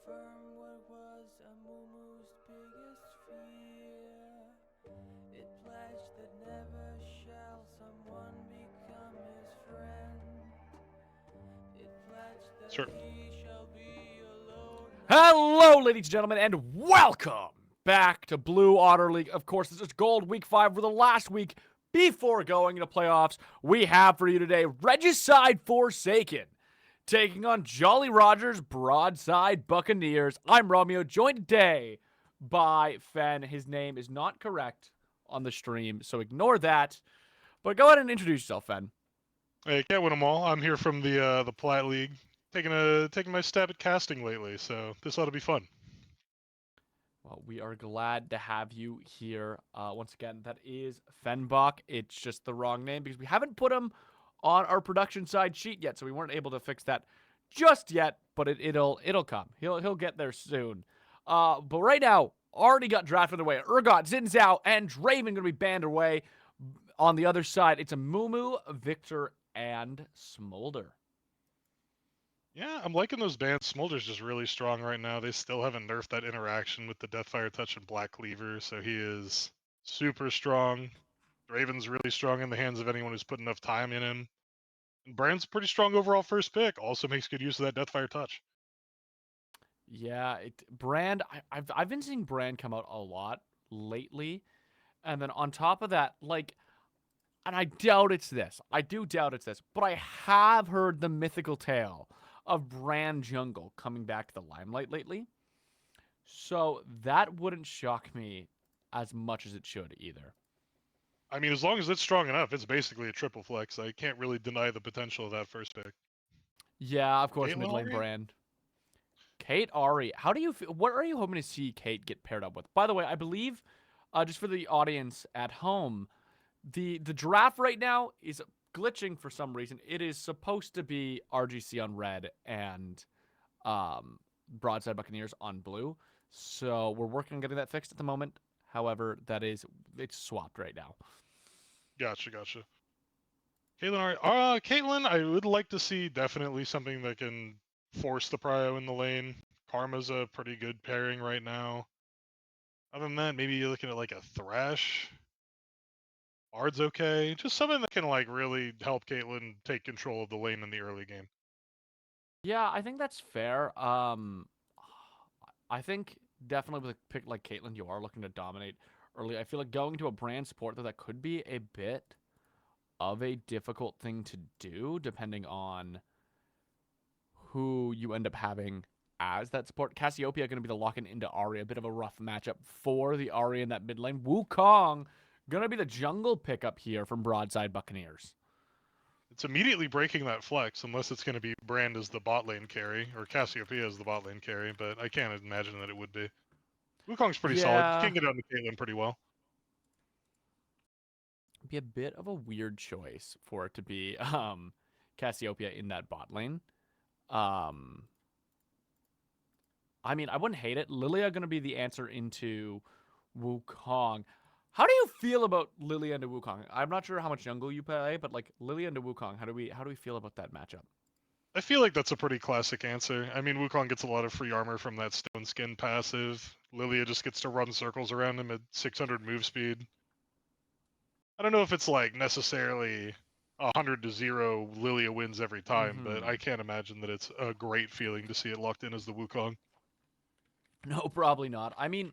confirm what was a Mumu's biggest fear. It pledged that never shall someone become his friend. It pledged that Sure. he shall be alone. Hello, ladies and gentlemen, and welcome back to Blue Otter League. Of course, this is Gold Week 5 for the last week before going into playoffs. We have for you today Regicide Forsaken taking on Jolly Rogers Broadside Buccaneers. I'm Romeo, joined today by Fen. His name is not correct on the stream, so ignore that. But go ahead and introduce yourself, Fen. Hey, can't win them all. I'm here from the Plat League, taking my stab at casting lately, so this ought to be fun. Well, we are glad to have you here. Once again, that is Fenbach. It's just the wrong name because we haven't put him on our production side sheet yet, so we weren't able to fix that just yet. But it'll come. He'll get there soon. But right now, already got drafted away. Urgot, Zinzao, and Draven gonna be banned away. On the other side, it's a Mumu, Victor, and Smolder. Yeah, I'm liking those bands. Smolder's just really strong right now. They still haven't nerfed that interaction with the Deathfire Touch and Black Cleaver, so he is super strong. Draven's really strong in the hands of anyone who's put enough time in him. And Brand's pretty strong overall first pick. Also makes good use of that Deathfire Touch. Yeah, Brand. I've been seeing Brand come out a lot lately, and then on top of that, like, and I doubt it's this. I do doubt it's this, but I have heard the mythical tale of Brand Jungle coming back to the limelight lately. So that wouldn't shock me as much as it should either. I mean, as long as it's strong enough, it's basically a triple flex. I can't really deny the potential of that first pick. Yeah, of course, mid Caitlyn lane Ari? Brand. Kate Ari, how do you feel? What are you hoping to see Kate get paired up with? By the way, I believe, just for the audience at home, the draft right now is glitching for some reason. It is supposed to be RGC on red and Broadside Buccaneers on blue. So we're working on getting that fixed at the moment. However, it's swapped right now. Gotcha. Caitlyn, I would like to see definitely something that can force the prio in the lane. Karma's a pretty good pairing right now. Other than that, maybe you're looking at like a Thresh. Bard's okay. Just something that can like really help Caitlyn take control of the lane in the early game. Yeah, I think that's fair. I think definitely with a pick like Caitlyn, you are looking to dominate early. I feel like going to a brand support though that could be a bit of a difficult thing to do, depending on who you end up having as that support. Cassiopeia going to be the lock-in into Ahri, a bit of a rough matchup for the Ahri in that mid lane. Wukong going to be the jungle pickup here from Broadside Buccaneers. It's immediately breaking that flex, unless it's going to be Brand as the bot lane carry, or Cassiopeia as the bot lane carry, but I can't imagine that it would be. Wukong's pretty solid. You Yeah, can get on the Caitlyn pretty well. be a bit of a weird choice for it to be Cassiopeia in that bot lane. Um, I mean, I wouldn't hate it. Lilia going to be the answer into Wukong. How do you feel about Lilia into Wukong? I'm not sure how much jungle you play, but like Lilia into Wukong, how do we feel about that matchup? I feel like that's a pretty classic answer. I mean, Wukong gets a lot of free armor from that Stone Skin passive. Lilia just gets to run circles around him at 600 move speed. I don't know if it's like necessarily 100-0 Lilia wins every time, but Mm-hmm. I can't imagine that it's a great feeling to see it locked in as the Wukong. No, probably not. I mean,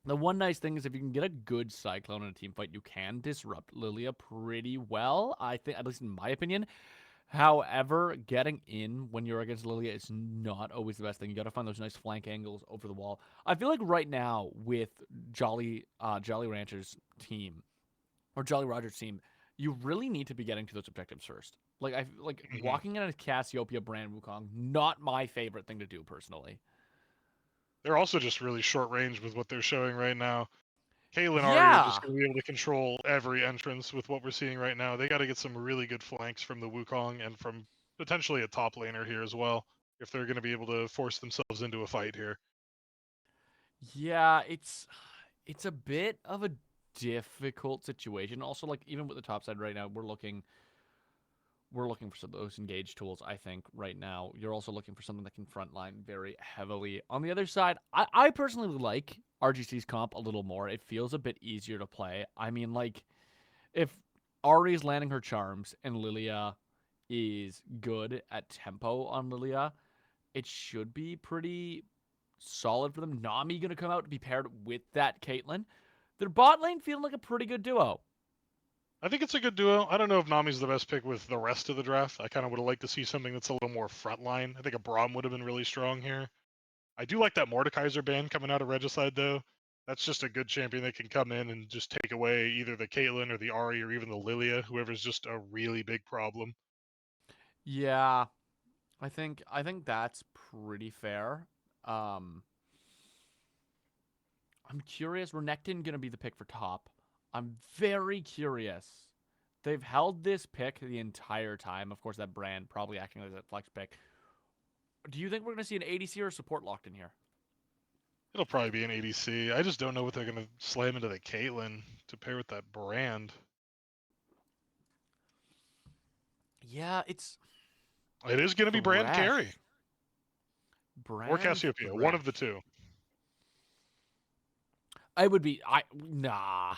the one nice thing is if you can get a good Cyclone in a team fight, you can disrupt Lilia pretty well. I think, at least in my opinion. However, getting in when you're against Lilia is not always the best thing. You got to find those nice flank angles over the wall. I feel like right now with Jolly Rancher's team or Jolly Rogers' team, you really need to be getting to those objectives first. Like Mhm. walking in a Cassiopeia brand Wukong, not my favorite thing to do personally. They're also just really short range with what they're showing right now. Caitlyn Ari are just Yeah, going to be able to control every entrance with what we're seeing right now. They got to get some really good flanks from the Wukong and from potentially a top laner here as well, if they're going to be able to force themselves into a fight here. yeah, it's a bit of a difficult situation. Also, like even with the top side right now, we're looking for some of those engage tools, I think, right now. You're also looking for something that can frontline very heavily. On the other side, I personally like RGC's comp a little more. It feels a bit easier to play. I mean, like, if Ari is landing her charms and Lilia is good at tempo on Lilia, it should be pretty solid for them. Nami going to come out to be paired with that Caitlyn. Their bot lane feeling like a pretty good duo. I think it's a good duo. I don't know if Nami's the best pick with the rest of the draft. I kind of would have liked to see something that's a little more frontline. I think a Braum would have been really strong here. I do like that Mordekaiser ban coming out of Regicide, though. That's just a good champion that can come in and just take away either the Caitlyn or the Ahri or even the Lilia, whoever's just a really big problem. Yeah, I think that's pretty fair. Um, I'm curious. Renekton gonna be the pick for top. I'm very curious. They've held this pick the entire time. Of course, that brand probably acting as a flex pick. Do you think we're gonna see an ADC or a support locked in here? It'll probably be an ADC. I just don't know what they're going to slam into the Caitlyn to pair with that brand. Yeah, it's It is going to be brand carry Thresh. or Brand Cassiopeia, one of the Thresh. two. I would be. Nah.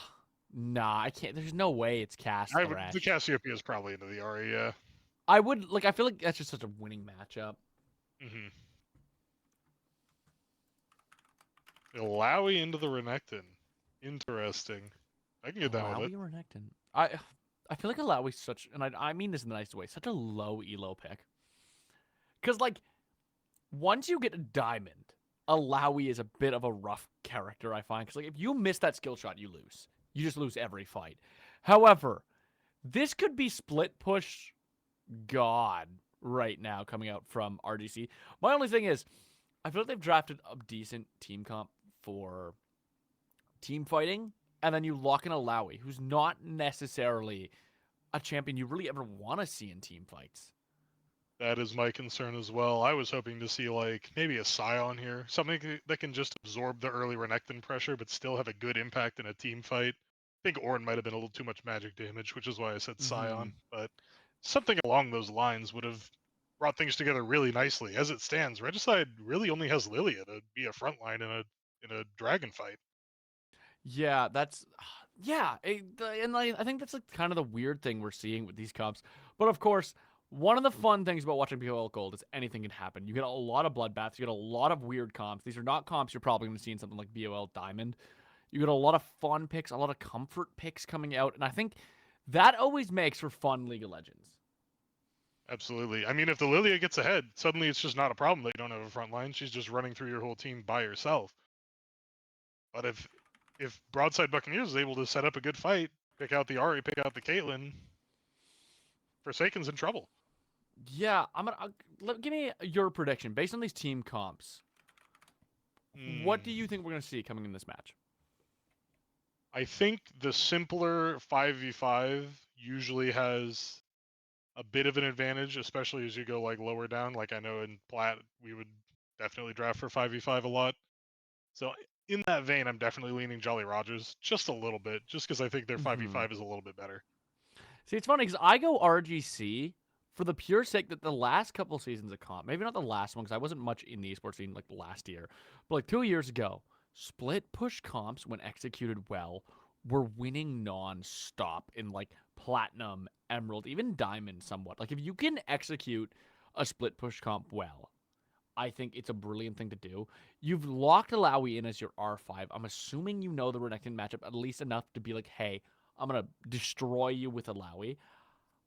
I can't. There's no way it's Cass The Thresh. Cassiopeia is probably into the Ahri, yeah. I would like. I feel like that's just such a winning matchup. Mm-hmm. Illaoi into the Renekton. Interesting. I can get down with Alawi it. or Renekton? I feel like Alawi's such, and I mean this in the nicest way, such a low elo pick. Because like once you get a diamond, Alawi is a bit of a rough character. I find because like if you miss that skill shot, you lose. You just lose every fight. However, this could be split push god right now coming out from RGC. My only thing is, I feel like they've drafted a decent team comp for team fighting, and then you lock in a Lowy, who's not necessarily a champion you really ever want to see in team fights. That is my concern as well. I was hoping to see like maybe a Scion here, something that can just absorb the early Renekton pressure, but still have a good impact in a team fight. I think Ornn might have been a little too much magic damage, which is why I said Mm-hmm. Scion. But something along those lines would have brought things together really nicely. As it stands, Regicide really only has Lilia to be a frontline in a dragon fight. Yeah, that's yeah, and I think that's like kind of the weird thing we're seeing with these comps. But of course, one of the fun things about watching BOL Gold is anything can happen. You get a lot of bloodbaths, you get a lot of weird comps. These are not comps you're probably going to see in something like BOL Diamond. You get a lot of fun picks, a lot of comfort picks coming out, and I think that always makes for fun League of Legends. Absolutely. I mean, if the Lilia gets ahead, suddenly it's just not a problem that you don't have a front line. She's just running through your whole team by herself. But if Broadside Buccaneers is able to set up a good fight, pick out the Ahri, pick out the Caitlyn, Forsaken's in trouble. Yeah, give me your prediction based on these team comps. What do you think we're going to see coming in this match? I think the simpler 5v5 usually has a bit of an advantage, especially as you go like lower down. Like I know in Plat, we would definitely draft for 5v5 a lot. So in that vein, I'm definitely leaning Jolly Rogers just a little bit, just because I think their 5v5 is a little bit better. See, it's funny because I go RGC for the pure sake that the last couple seasons of comp, maybe not the last one because I wasn't much in the esports scene like last year, but like 2 years ago, split push comps when executed well were winning non-stop in like platinum, emerald, even diamond somewhat. Like if you can execute a split push comp well, I think it's a brilliant thing to do. You've locked Alawi in as your R5. I'm assuming you know the Renekton matchup at least enough to be like, hey, I'm going to destroy you with Alawi.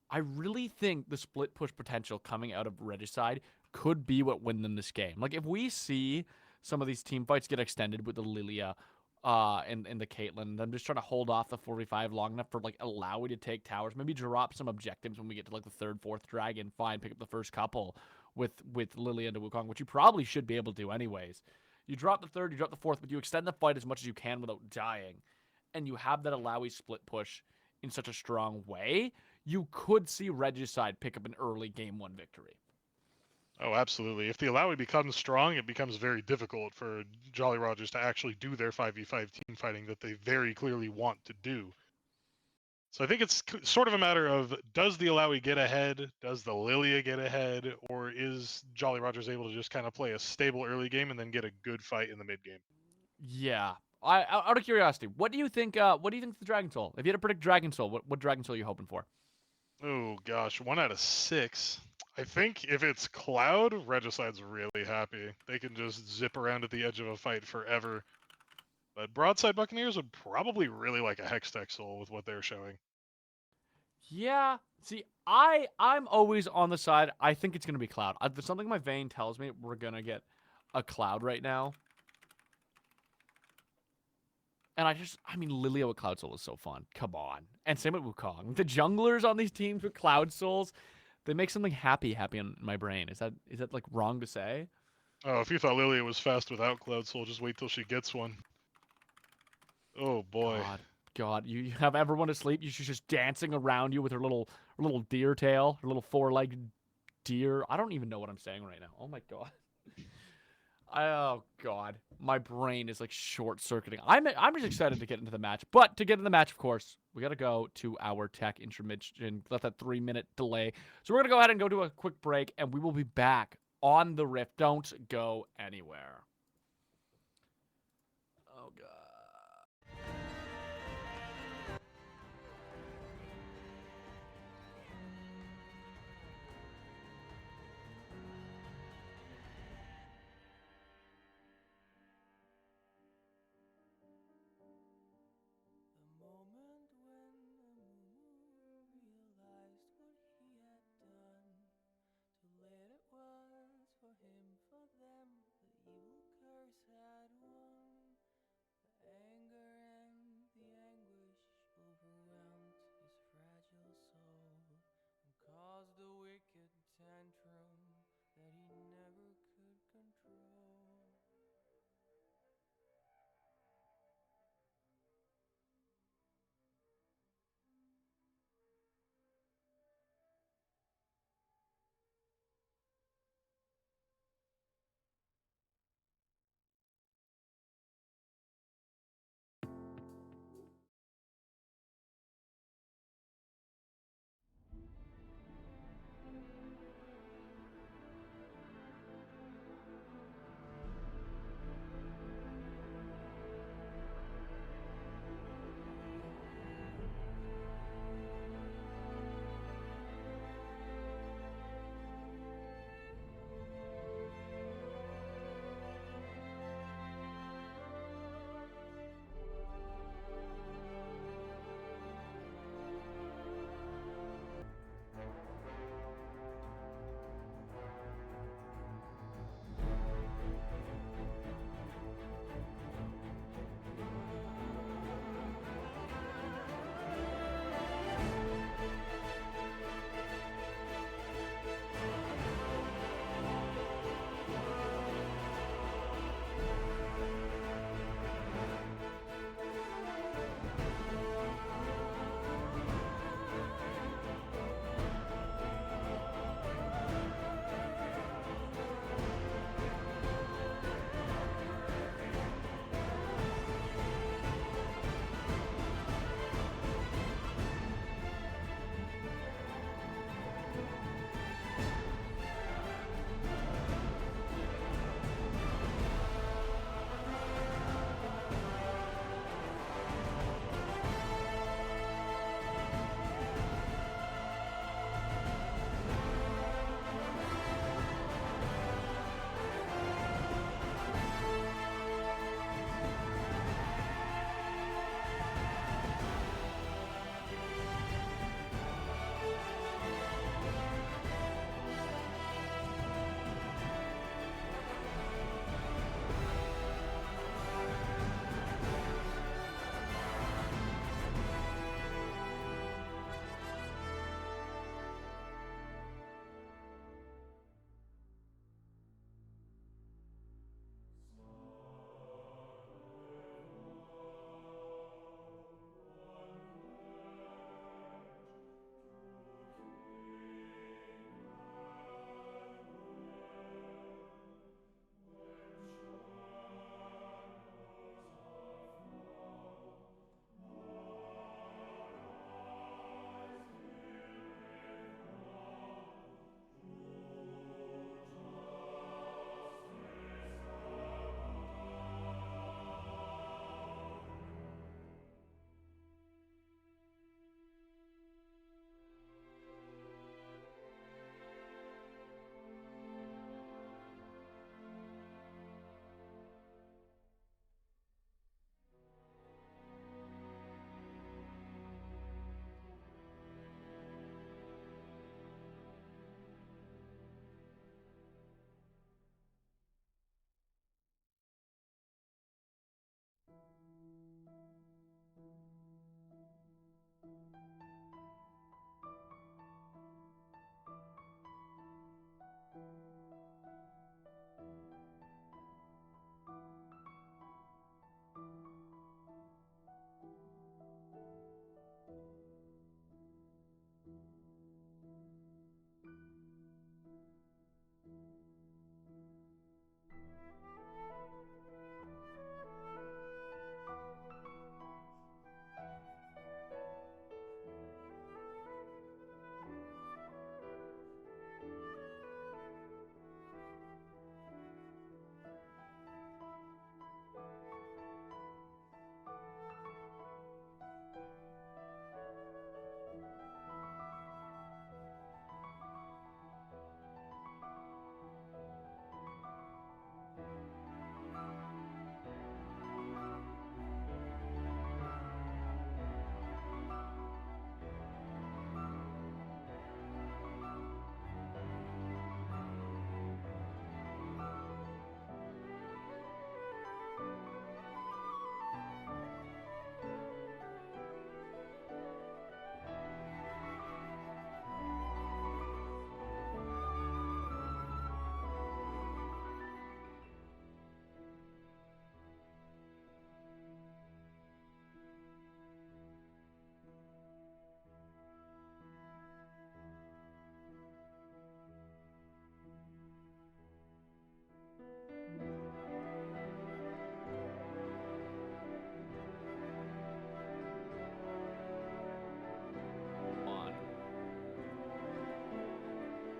I really think the split push potential coming out of Regicide could be what win them this game. Like, if we see some of these team fights get extended with the Lilia and the Caitlyn, I'm just trying to hold off the 45 long enough for, like, Alawi to take towers. Maybe drop some objectives when we get to, like, the third, fourth dragon. Fine, pick up the first couple with Lilia into Wukong, which you probably should be able to do anyways. You drop the third, you drop the fourth, but you extend the fight as much as you can without dying. And you have that Alawi split push in such a strong way, you could see Regicide pick up an early game one victory. Oh, absolutely. If the Alawi becomes strong, it becomes very difficult for Jolly Rogers to actually do their 5v5 team fighting that they very clearly want to do. So I think it's sort of a matter of, does the Alawi get ahead? Does the Lilia get ahead? Or is Jolly Rogers able to just kind of play a stable early game and then get a good fight in the mid game? Yeah. Out of curiosity, what do you think? What do you think of the Dragon Soul? If you had to predict Dragon Soul, what Dragon Soul are you hoping for? Oh gosh, 1 out of 6. I think if it's Cloud, Regicide's really happy. They can just zip around at the edge of a fight forever. But Broadside Buccaneers would probably really like a Hextech Soul with what they're showing. Yeah. See, I'm always on the side. I think it's gonna be Cloud. There's something in my vein tells me we're gonna get a Cloud right now. And I mean, Lilia with Cloud Soul is so fun. Come on. And same with Wukong. The junglers on these teams with Cloud Souls, they make something happy in my brain. Is that like wrong to say? Oh, if you thought Lilia was fast without Cloud Soul, just wait till she gets one. Oh boy. God, you have everyone asleep. She's just dancing around you with her little deer tail, her little four-legged deer. I don't even know what I'm saying right now. Oh my god. Oh god, my brain is like short-circuiting. I'm just excited to get into the match, but to get in the match, of course, we gotta go to our tech intermission. Let that 3-minute delay. So we're gonna go ahead and go to a quick break, and we will be back on the Rift. Don't go anywhere. Oh god. The moment when Amumu realized what he had done. Too late it was for him, for them. The evil curse had won.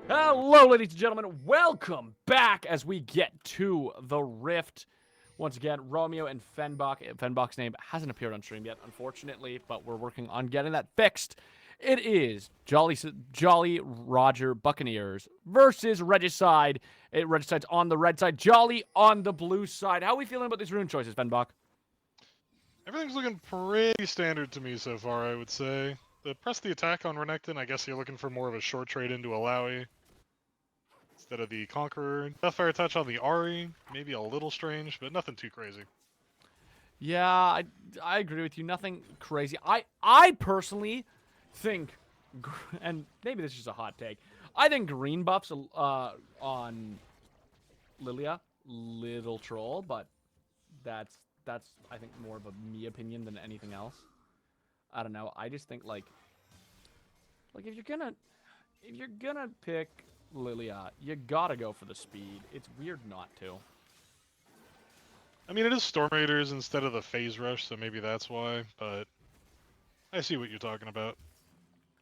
Hello, ladies and gentlemen. Welcome back as we get to the Rift. Once again, Romeo and Fenbach. Fenbach's name hasn't appeared on stream yet, unfortunately, but we're working on getting that fixed. It is Jolly Roger Buccaneers versus Regicide. Regicide's on the red side, Jolly on the blue side. How are we feeling about these rune choices, Fenbach? Everything's looking pretty standard to me so far, I would say. Press the attack on Renekton, I guess you're looking for more of a short trade into Alawi instead of the Conqueror. Deathfire Touch on the Ari, maybe a little strange, but nothing too crazy. Yeah, I agree with you. Nothing crazy. I personally think, and maybe this is just a hot take, I think green buffs on Lilia, little troll, but that's I think more of a me opinion than anything else. I don't know. I just think like if you're gonna pick Lilia, you gotta go for the speed. It's weird not to. I mean, it is Storm Raiders instead of the Phase Rush, so maybe that's why, but I see what you're talking about.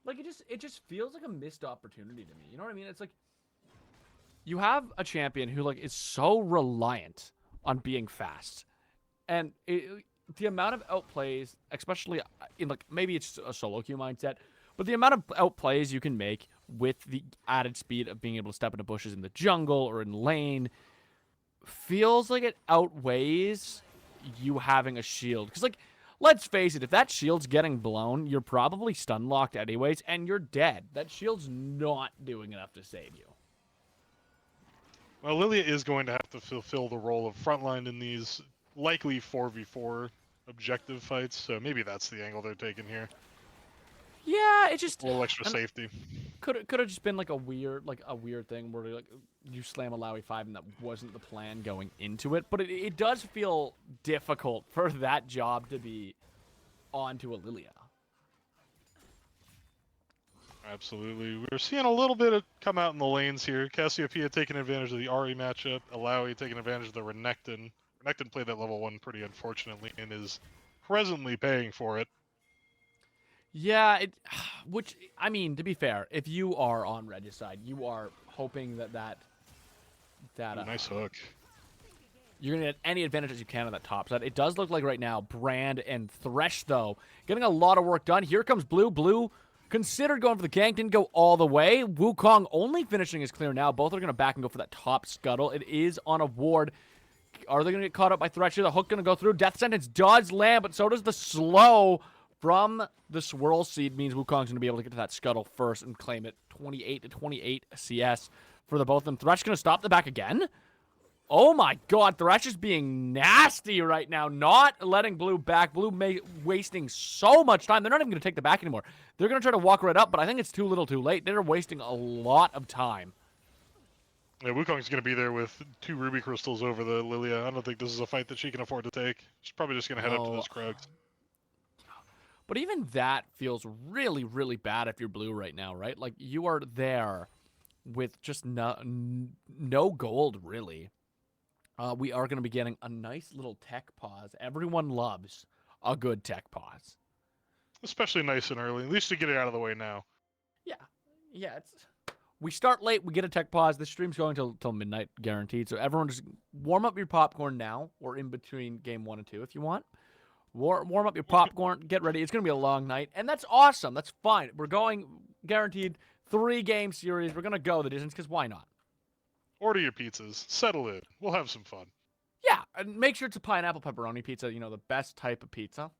Like, it just feels like a missed opportunity to me. You know what I mean? It's like, you have a champion who, like, is so reliant on being fast. And the amount of outplays, especially in, like, maybe it's a solo queue mindset, but the amount of outplays you can make with the added speed of being able to step into bushes in the jungle or in lane feels like it outweighs you having a shield. Because, like, let's face it, if that shield's getting blown, you're probably stun locked anyways, and you're dead. That shield's not doing enough to save you. Well, Lilia is going to have to fulfill the role of frontline in these likely 4v4 objective fights, so maybe that's the angle they're taking here. Yeah, it just A little extra safety. could have just been like a weird thing where like you slam a Lowy 5 and that wasn't the plan going into it. But it does feel difficult for that job to be onto a Lilia. Absolutely. We're seeing a little bit of come out in the lanes here. Cassiopeia taking advantage of the Ari matchup. Alawi taking advantage of the Renekton. Renekton played that level 1 pretty unfortunately and is presently paying for it. Yeah, which, I mean, to be fair, if you are on Regicide, you are hoping that nice hook. You're going to get any advantage as you can on that top side. It does look like right now, Brand and Thresh, though, getting a lot of work done. Here comes Blue. Blue considered going for the gank, didn't go all the way. Wukong only finishing his clear now. Both are going to back and go for that top scuttle. It is on a ward. Are they going to get caught up by Thresh here? The hook going to go through. Death Sentence does land, but so does the slow from the Swirl Seed. Means Wukong's going to be able to get to that scuttle first and claim it. 28 to 28 CS for the both of them. Thresh going to stop the back again? Oh my god, Thresh is being nasty right now. Not letting Blue back. Blue wasting so much time. They're not even going to take the back anymore. They're going to try to walk right up, but I think it's too little too late. They're wasting a lot of time. Yeah, Wukong's going to be there with 2 Ruby Crystals over the Lilia. I don't think this is a fight that she can afford to take. She's probably just going to head up to this Krugs. But even that feels really, really bad if you're Blue right now, right? Like, you are there with just no gold, really. We are going to be getting a nice little tech pause. Everyone loves a good tech pause. Especially nice and early. At least to get it out of the way now. Yeah. We start late. We get a tech pause. The stream's going till midnight, guaranteed. So everyone just warm up your popcorn now, or in between game 1 and 2 if you want. Warm up your popcorn. Get ready. It's going to be a long night, and that's awesome. That's fine. We're going guaranteed 3-game series. We're going to go the distance because why not? Order your pizzas. Settle in. We'll have some fun. Yeah, and make sure it's a pineapple pepperoni pizza. You know, the best type of pizza.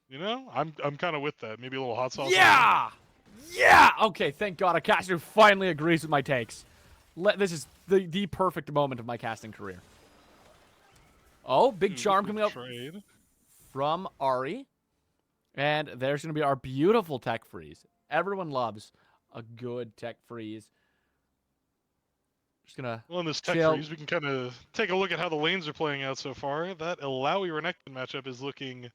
You know, I'm kind of with that. Maybe a little hot sauce. Yeah! Yeah! Okay, thank God a caster finally agrees with my takes. This is the perfect moment of my casting career. Oh, big charm coming up from Ari. And there's going to be our beautiful tech freeze. Everyone loves a good tech freeze. Just gonna Well, in this tech freeze, we can kind of take a look at how the lanes are playing out so far. That Alawi-Renekton matchup is looking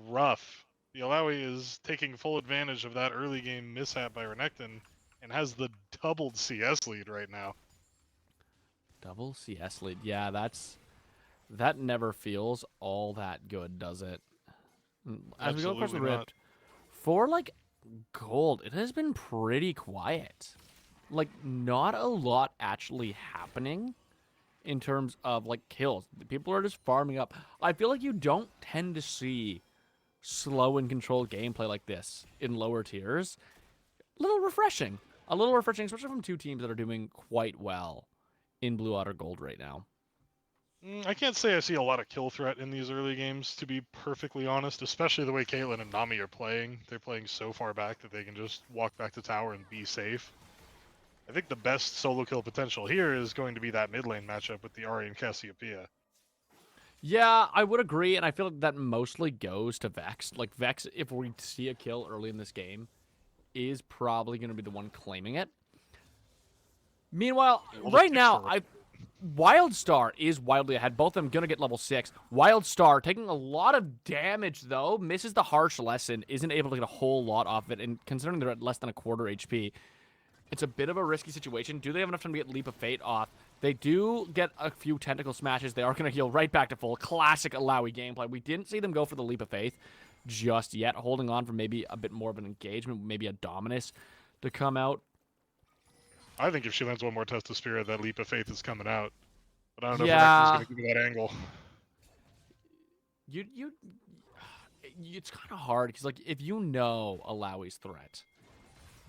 rough. The Alawi is taking full advantage of that early game mishap by Renekton and has the doubled CS lead right now. Double CS lead. Yeah, that never feels all that good, does it? As we go across the rift, for like gold, it has been pretty quiet. Like, not a lot actually happening in terms of, like, kills. People are just farming up. I feel like you don't tend to see slow and controlled gameplay like this in lower tiers. A little refreshing, especially from 2 teams that are doing quite well in Blue Otter Gold right now. I can't say I see a lot of kill threat in these early games, to be perfectly honest, especially the way Caitlyn and Nami are playing. They're playing so far back that they can just walk back to tower and be safe. I think the best solo kill potential here is going to be that mid lane matchup with the Ahri and Cassiopeia. Yeah, I would agree, and I feel like that mostly goes to Vex. Like, Vex, if we see a kill early in this game, is probably going to be the one claiming it. Meanwhile, right now, Wildstar is wildly ahead. Both of them going to get level 6. Wildstar taking a lot of damage, though. Misses the harsh lesson. Isn't able to get a whole lot off of it, and considering they're at less than a quarter HP, it's a bit of a risky situation. Do they have enough time to get Leap of Fate off? They do get a few tentacle smashes. They are going to heal right back to full. Classic Alawi gameplay. We didn't see them go for the Leap of Faith just yet. Holding on for maybe a bit more of an engagement, maybe a Dominus to come out. I think if she lands one more Test of Spirit, that Leap of Faith is coming out. But I don't know if Renekton's going to give me that angle. It's kind of hard, because, like, if you know Alawi's threat,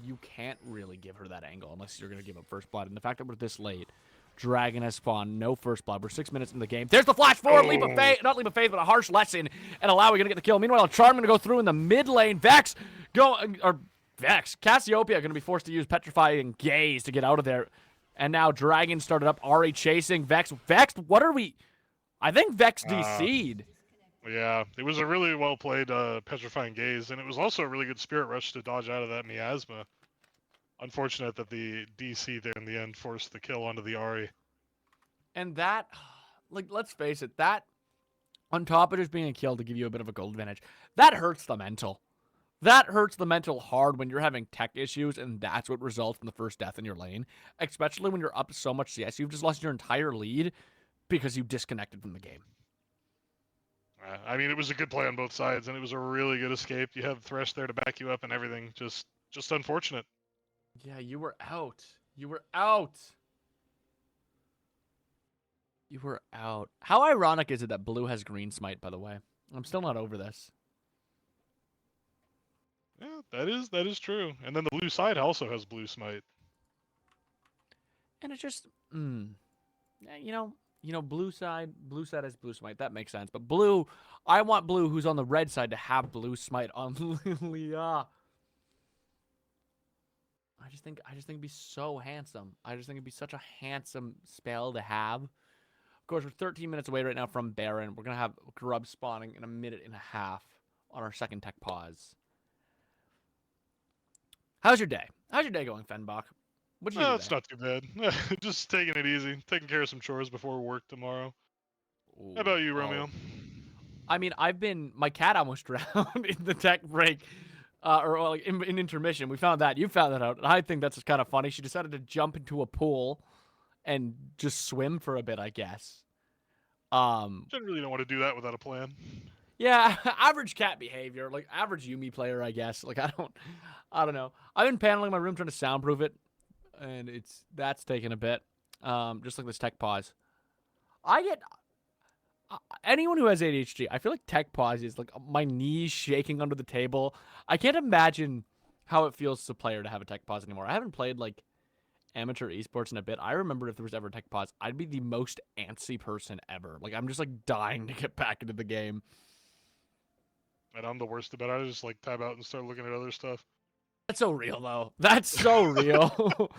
you can't really give her that angle unless you're going to give up first blood. And the fact that we're this late, Dragon has spawned, no first blood. We're 6 minutes into the game. There's the flash forward, Leap of Faith, not Leap of Faith, but a harsh lesson. And Alawi going to get the kill. Meanwhile, Charm going to go through in the mid lane. Cassiopeia going to be forced to use Petrifying Gaze to get out of there. And now Dragon started up, Ahri chasing Vex. Vex, what are we? I think Vex DC'd. Yeah, it was a really well played Petrifying Gaze, and it was also a really good Spirit Rush to dodge out of that miasma. Unfortunate that the DC there in the end forced the kill onto the Ahri. And that, like, let's face it, that, on top of just being a kill to give you a bit of a gold advantage, that hurts the mental. That hurts the mental hard when you're having tech issues, and that's what results in the first death in your lane. Especially when you're up so much CS, you've just lost your entire lead because you disconnected from the game. I mean, it was a good play on both sides, and it was a really good escape. You had Thresh there to back you up and everything. Just unfortunate. Yeah, you were out. You were out. You were out. How ironic is it that Blue has green smite, by the way? I'm still not over this. Yeah, that is true. And then the blue side also has blue smite. And it's just, blue side has blue smite. That makes sense. But blue, I want blue who's on the red side to have blue smite on Lilia. I just think it'd be so handsome. I just think it'd be such a handsome spell to have. Of course, we're 13 minutes away right now from Baron. We're going to have Grub spawning in a minute and a half on our second tech pause. How's your day? How's your day going, Fenbach? What'd you do It's today? not too bad. Just taking it easy, taking care of some chores before work tomorrow. Ooh, How about you, oh. Romeo? I mean, my cat almost drowned in the tech break, or like in intermission. We found that. You found that out. And I think that's kind of funny. She decided to jump into a pool and just swim for a bit, I guess. Didn't really want to do that without a plan. Yeah, average cat behavior, like average Yumi player, I guess. Like I don't know. I've been paneling my room trying to soundproof it, and that's taking a bit. Just like this tech pause. I get anyone who has ADHD. I feel like tech pause is like my knees shaking under the table. I can't imagine how it feels to player to have a tech pause anymore. I haven't played like amateur esports in a bit. I remember if there was ever a tech pause, I'd be the most antsy person ever. Like I'm just like dying to get back into the game. And I'm the worst about it. I just like tab out and start looking at other stuff. That's so real, though. That's so real.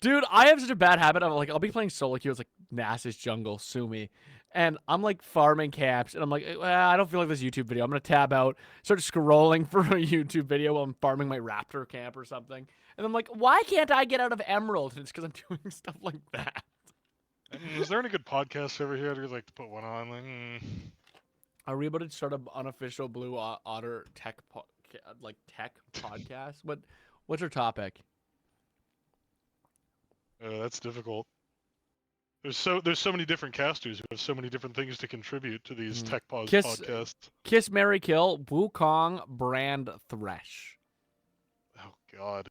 Dude, I have such a bad habit of, like, I'll be playing solo queue. It's like Nasus Jungle, sue me. And I'm, like, farming camps. And I'm like, well, I don't feel like this YouTube video. I'm going to tab out, start scrolling for a YouTube video while I'm farming my raptor camp or something. And I'm like, why can't I get out of Emerald? And it's because I'm doing stuff like that. Is there any good podcasts over here? I'd like to put one on. Are we about to start an unofficial Blue Otter tech tech podcast? What's our topic? That's difficult. There's so many different casters who have so many different things to contribute to these tech podcasts. Kiss, Marry, Kill, Wukong, Brand, Thresh. Oh God.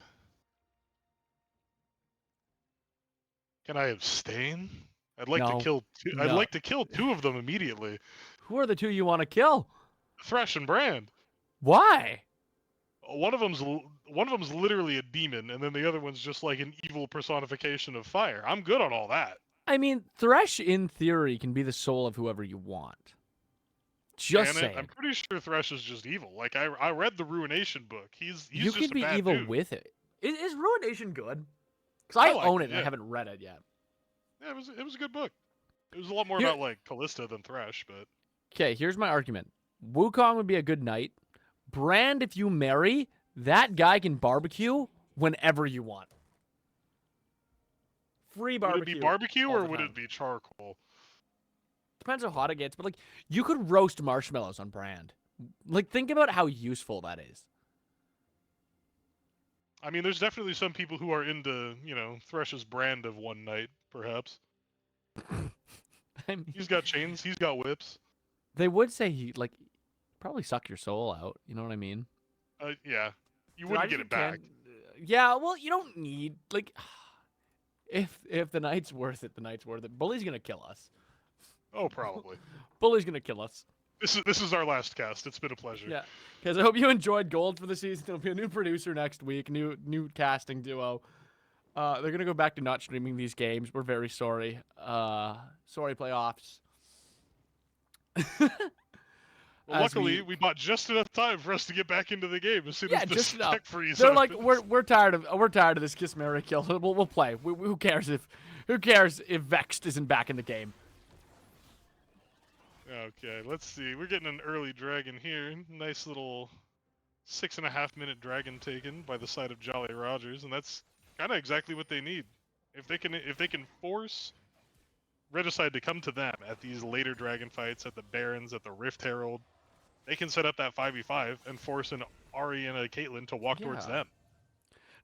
Can I abstain? I'd like to kill two. No. I'd like to kill two of them immediately. Who are the two you want to kill? Thresh and Brand. Why? One of them's literally a demon, and then the other one's just like an evil personification of fire. I'm good on all that. I mean, Thresh, in theory, can be the soul of whoever you want. Just saying. I'm pretty sure Thresh is just evil. Like I read the Ruination book. He's you just could a be bad evil dude. with it. Is Ruination good? Because I like own it, it and yeah. I haven't read it yet. Yeah, it was a good book. It was a lot more about like Callista than Thresh, but okay, here's my argument. Wukong would be a good knight. Brand, if you marry, that guy can barbecue whenever you want. Free barbecue. Would it be barbecue or would it be charcoal? Depends how hot it gets, but like you could roast marshmallows on Brand. Like think about how useful that is. I mean, there's definitely some people who are into, Thresh's brand of one night, perhaps. I mean, he's got chains, he's got whips. They would say he probably suck your soul out. You know what I mean? Yeah. You wouldn't get it back. Yeah, well, you don't need if the night's worth it, the night's worth it. Bully's gonna kill us. Oh, probably. Bully's gonna kill us. This is our last cast. It's been a pleasure. Yeah, because I hope you enjoyed Gold for the season. There'll be a new producer next week, new casting duo. They're gonna go back to not streaming these games. We're very sorry. Sorry, playoffs. Well, luckily, we bought just enough time for us to get back into the game as soon as the tech freeze. They're like, we're tired of this Kiss, Marry, Kill. We'll play. Who cares if Vexed isn't back in the game? Okay, let's see. We're getting an early dragon here. Nice little 6.5 minute dragon taken by the side of Jolly Rogers, and that's kind of exactly what they need. If they can force Regicide to come to them at these later dragon fights, at the Barons, at the Rift Herald, they can set up that 5v5 and force an Ahri and a Caitlyn to walk towards them.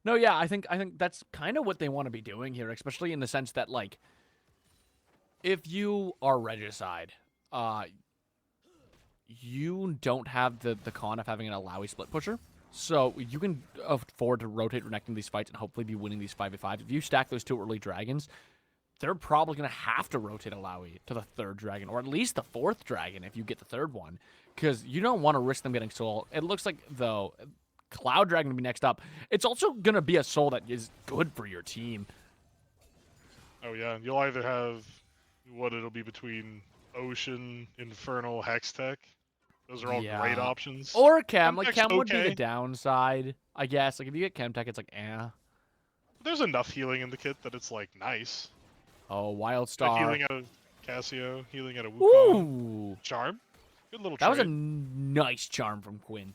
No, yeah, I think that's kind of what they want to be doing here, especially in the sense that like, if you are Regicide, you don't have the con of having an Alawi split pusher, so you can afford to rotate Renekton these fights and hopefully be winning these 5v5s. If you stack those two early dragons, they're probably going to have to rotate Alawi to the third dragon, or at least the fourth dragon if you get the third one, because you don't want to risk them getting soul. It looks like, though, Cloud Dragon will be next up. It's also going to be a soul that is good for your team. Oh, yeah. You'll either have it'll be between Ocean, Infernal, Hextech. Those are all great options. Or Chem. Like, Chem would be the downside, I guess. Like, if you get Chemtech, it's like, eh. There's enough healing in the kit that it's, like, nice. Oh, Wildstar. Cassio healing at a Wukong. Ooh, Charm. Good little that was a trade. nice charm from Quinn.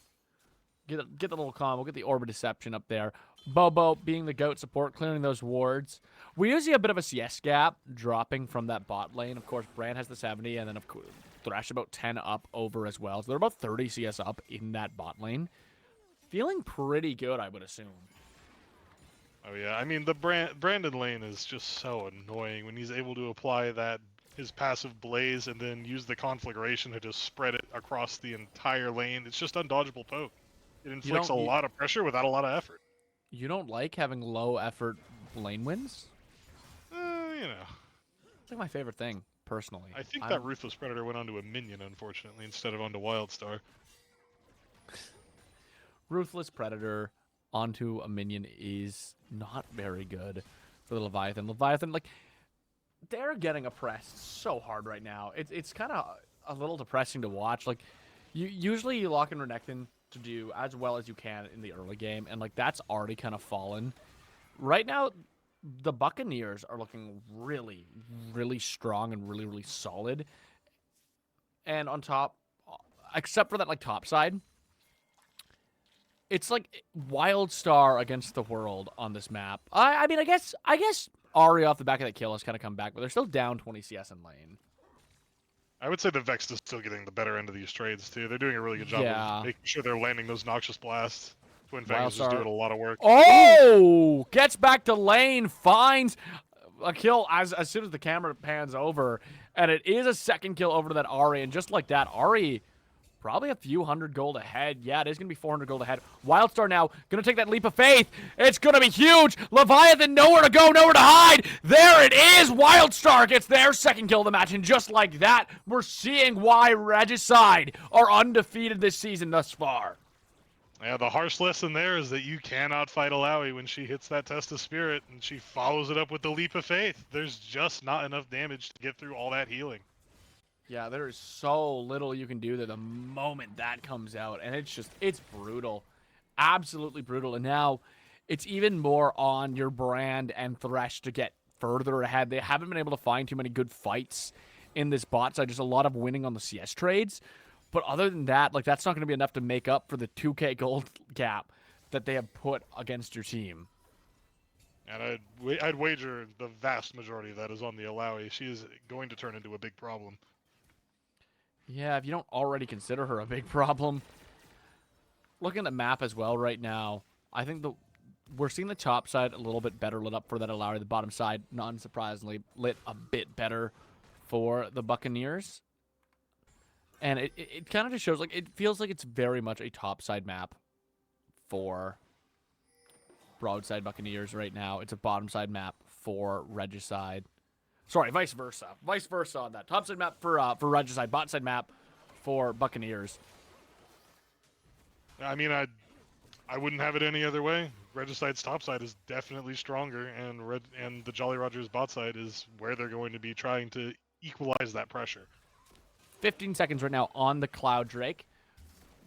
Get the little combo, get the Orb of Deception up there. Bobo being the GOAT support, clearing those wards. We usually have a bit of a CS gap dropping from that bot lane. Of course, Brand has the 70, and then of course Thresh about 10 up over as well. So they're about 30 CS up in that bot lane. Feeling pretty good, I would assume. Oh yeah, I mean the Brandon lane is just so annoying when he's able to apply his passive blaze and then use the conflagration to just spread it across the entire lane. It's just undodgeable poke. It inflicts a lot of pressure without a lot of effort. You don't like having low effort lane wins? You know. It's like my favorite thing, personally. I think that Ruthless Predator went onto a minion, unfortunately, instead of onto Wildstar. Ruthless Predator onto a minion is not very good for the Leviathan. Leviathan, like, they're getting oppressed so hard right now. It's kind of a little depressing to watch. Like, usually you lock in Renekton to do as well as you can in the early game, and like that's already kind of fallen. Right now, the Buccaneers are looking really, really strong and really, really solid. And on top, except for that like top side, it's like Wildstar against the world on this map. I mean, I guess Ahri off the back of that kill has kind of come back, but they're still down 20 CS in lane. I would say the Vex is still getting the better end of these trades, too. They're doing a really good job of making sure they're landing those Noxious Blasts. Twin Fangs is doing a lot of work. Oh! Gets back to lane, finds a kill as soon as the camera pans over. And it is a second kill over to that Ahri. And just like that, Ahri probably a few hundred gold ahead. Yeah, it is going to be 400 gold ahead. Wildstar now going to take that leap of faith. It's going to be huge. Leviathan nowhere to go, nowhere to hide. There it is. Wildstar gets their second kill of the match. And just like that, we're seeing why Regicide are undefeated this season thus far. Yeah, the harsh lesson there is that you cannot fight Alawi when she hits that test of spirit and she follows it up with the leap of faith. There's just not enough damage to get through all that healing. Yeah, there is so little you can do there the moment that comes out, and it's brutal. Absolutely brutal. And now it's even more on your Brand and Thresh to get further ahead. They haven't been able to find too many good fights in this bot side, just a lot of winning on the CS trades. But other than that, like that's not going to be enough to make up for the 2k gold gap that they have put against your team. And I'd wager the vast majority of that is on the Alawi. She is going to turn into a big problem. Yeah, if you don't already consider her a big problem. Looking at the map as well right now, I think we're seeing the top side a little bit better lit up for that Alawi. The bottom side, not unsurprisingly, lit a bit better for the Buccaneers. And it kind of just shows, like, it feels like it's very much a top side map for Broadside Buccaneers right now. It's a bottom side map for Regicide. Sorry, vice versa. Vice versa on that. Top side map for Regicide, bottom side map for Buccaneers. I mean, I wouldn't have it any other way. Regicide's top side is definitely stronger, and the Jolly Rogers bot side is where they're going to be trying to equalize that pressure. 15 seconds right now on the Cloud Drake.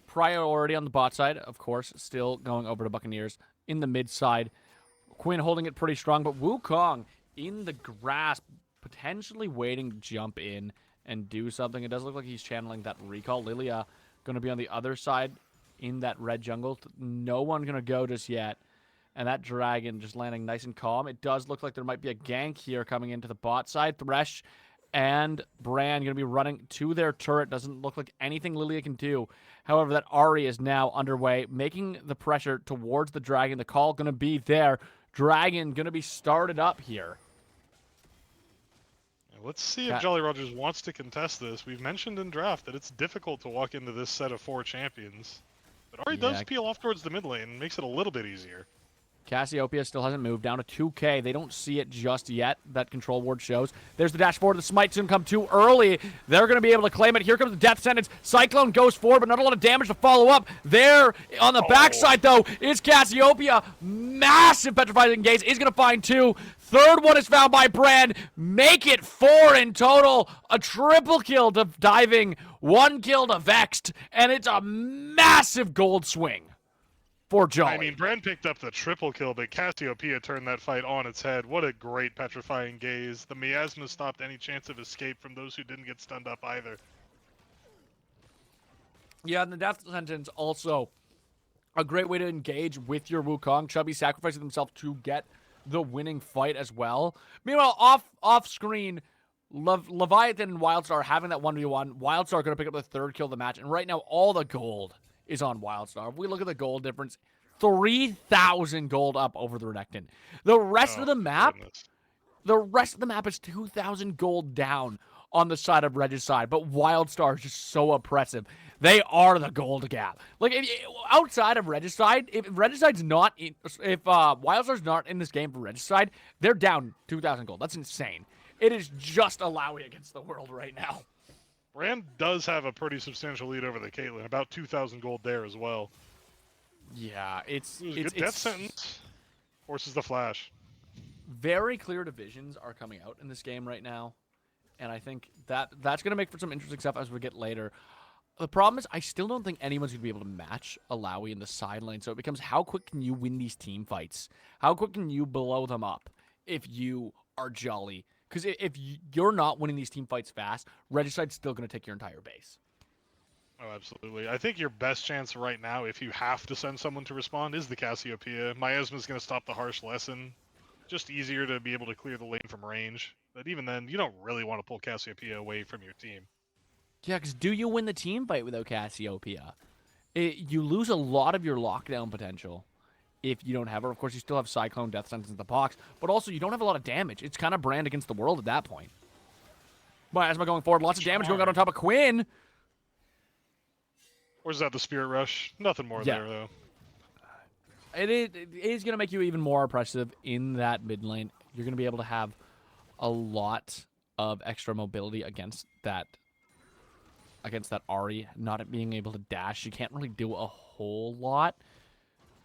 Priority on the bot side, of course, still going over to Buccaneers. In the mid side, Quinn holding it pretty strong, but Wukong in the grasp, potentially waiting to jump in and do something. It does look like he's channeling that recall. Lilia going to be on the other side in that red jungle. No one going to go just yet. And that dragon just landing nice and calm. It does look like there might be a gank here coming into the bot side. Thresh and Brand going to be running to their turret. Doesn't look like anything Lilia can do. However, that Ahri is now underway, making the pressure towards the dragon. The call going to be there. Dragon going to be started up here. Let's see if Jolly Rogers wants to contest this. We've mentioned in draft that it's difficult to walk into this set of 4 champions. But Ahri does peel off towards the mid lane and makes it a little bit easier. Cassiopeia still hasn't moved, down to 2k. They don't see it just yet. That control ward shows. There's the dash forward. The smite's going to come too early. They're going to be able to claim it. Here comes the death sentence. Cyclone goes forward, but not a lot of damage to follow up. There on the backside, though, is Cassiopeia. Massive petrifying gaze. Is going to find 2. Third one is found by Brand. Make it 4 in total. A triple kill to Diving. 1 kill to Vexed. And it's a massive gold swing for Jolly. I mean, Brand picked up the triple kill, but Cassiopeia turned that fight on its head. What a great petrifying gaze. The miasma stopped any chance of escape from those who didn't get stunned up either. Yeah, and the death sentence also a great way to engage with your Wukong. Chubby sacrificing himself to get the winning fight as well. Meanwhile, off screen, Leviathan and Wildstar having that 1v1. Wildstar going to pick up the third kill of the match, and right now all the gold is on Wildstar. If we look at the gold difference, 3,000 gold up over the Renekton. The rest of the map, is 2,000 gold down on the side of Regicide, but Wildstar is just so oppressive. They are the gold gap. Like, outside of Regicide, if Wildstar's not in this game for Regicide, they're down 2,000 gold. That's insane. It is just Alawi against the world right now. Brand does have a pretty substantial lead over the Caitlyn, about 2,000 gold there as well. Yeah, it's good death sentence. Forces the flash. Very clear divisions are coming out in this game right now, and I think that's going to make for some interesting stuff as we get later. The problem is I still don't think anyone's going to be able to match Alawi in the side lane, so it becomes how quick can you win these team fights? How quick can you blow them up if you are Jolly? Because if you're not winning these team fights fast, Regicide's still going to take your entire base. Oh, absolutely. I think your best chance right now, if you have to send someone to respond, is the Cassiopeia. Miasma's going to stop the harsh lesson. Just easier to be able to clear the lane from range. But even then, you don't really want to pull Cassiopeia away from your team. Yeah, because do you win the team fight without Cassiopeia? You lose a lot of your lockdown potential if you don't have her. Of course, you still have Cyclone, Death Sentence in the box, but also you don't have a lot of damage. It's kind of Brand against the world at that point. Miasma going forward, lots of damage going out on top of Quinn. Or is that the Spirit Rush? Nothing more there, though. It is going to make you even more oppressive in that mid lane. You're going to be able to have a lot of extra mobility against that Ahri, not being able to dash. You can't really do a whole lot.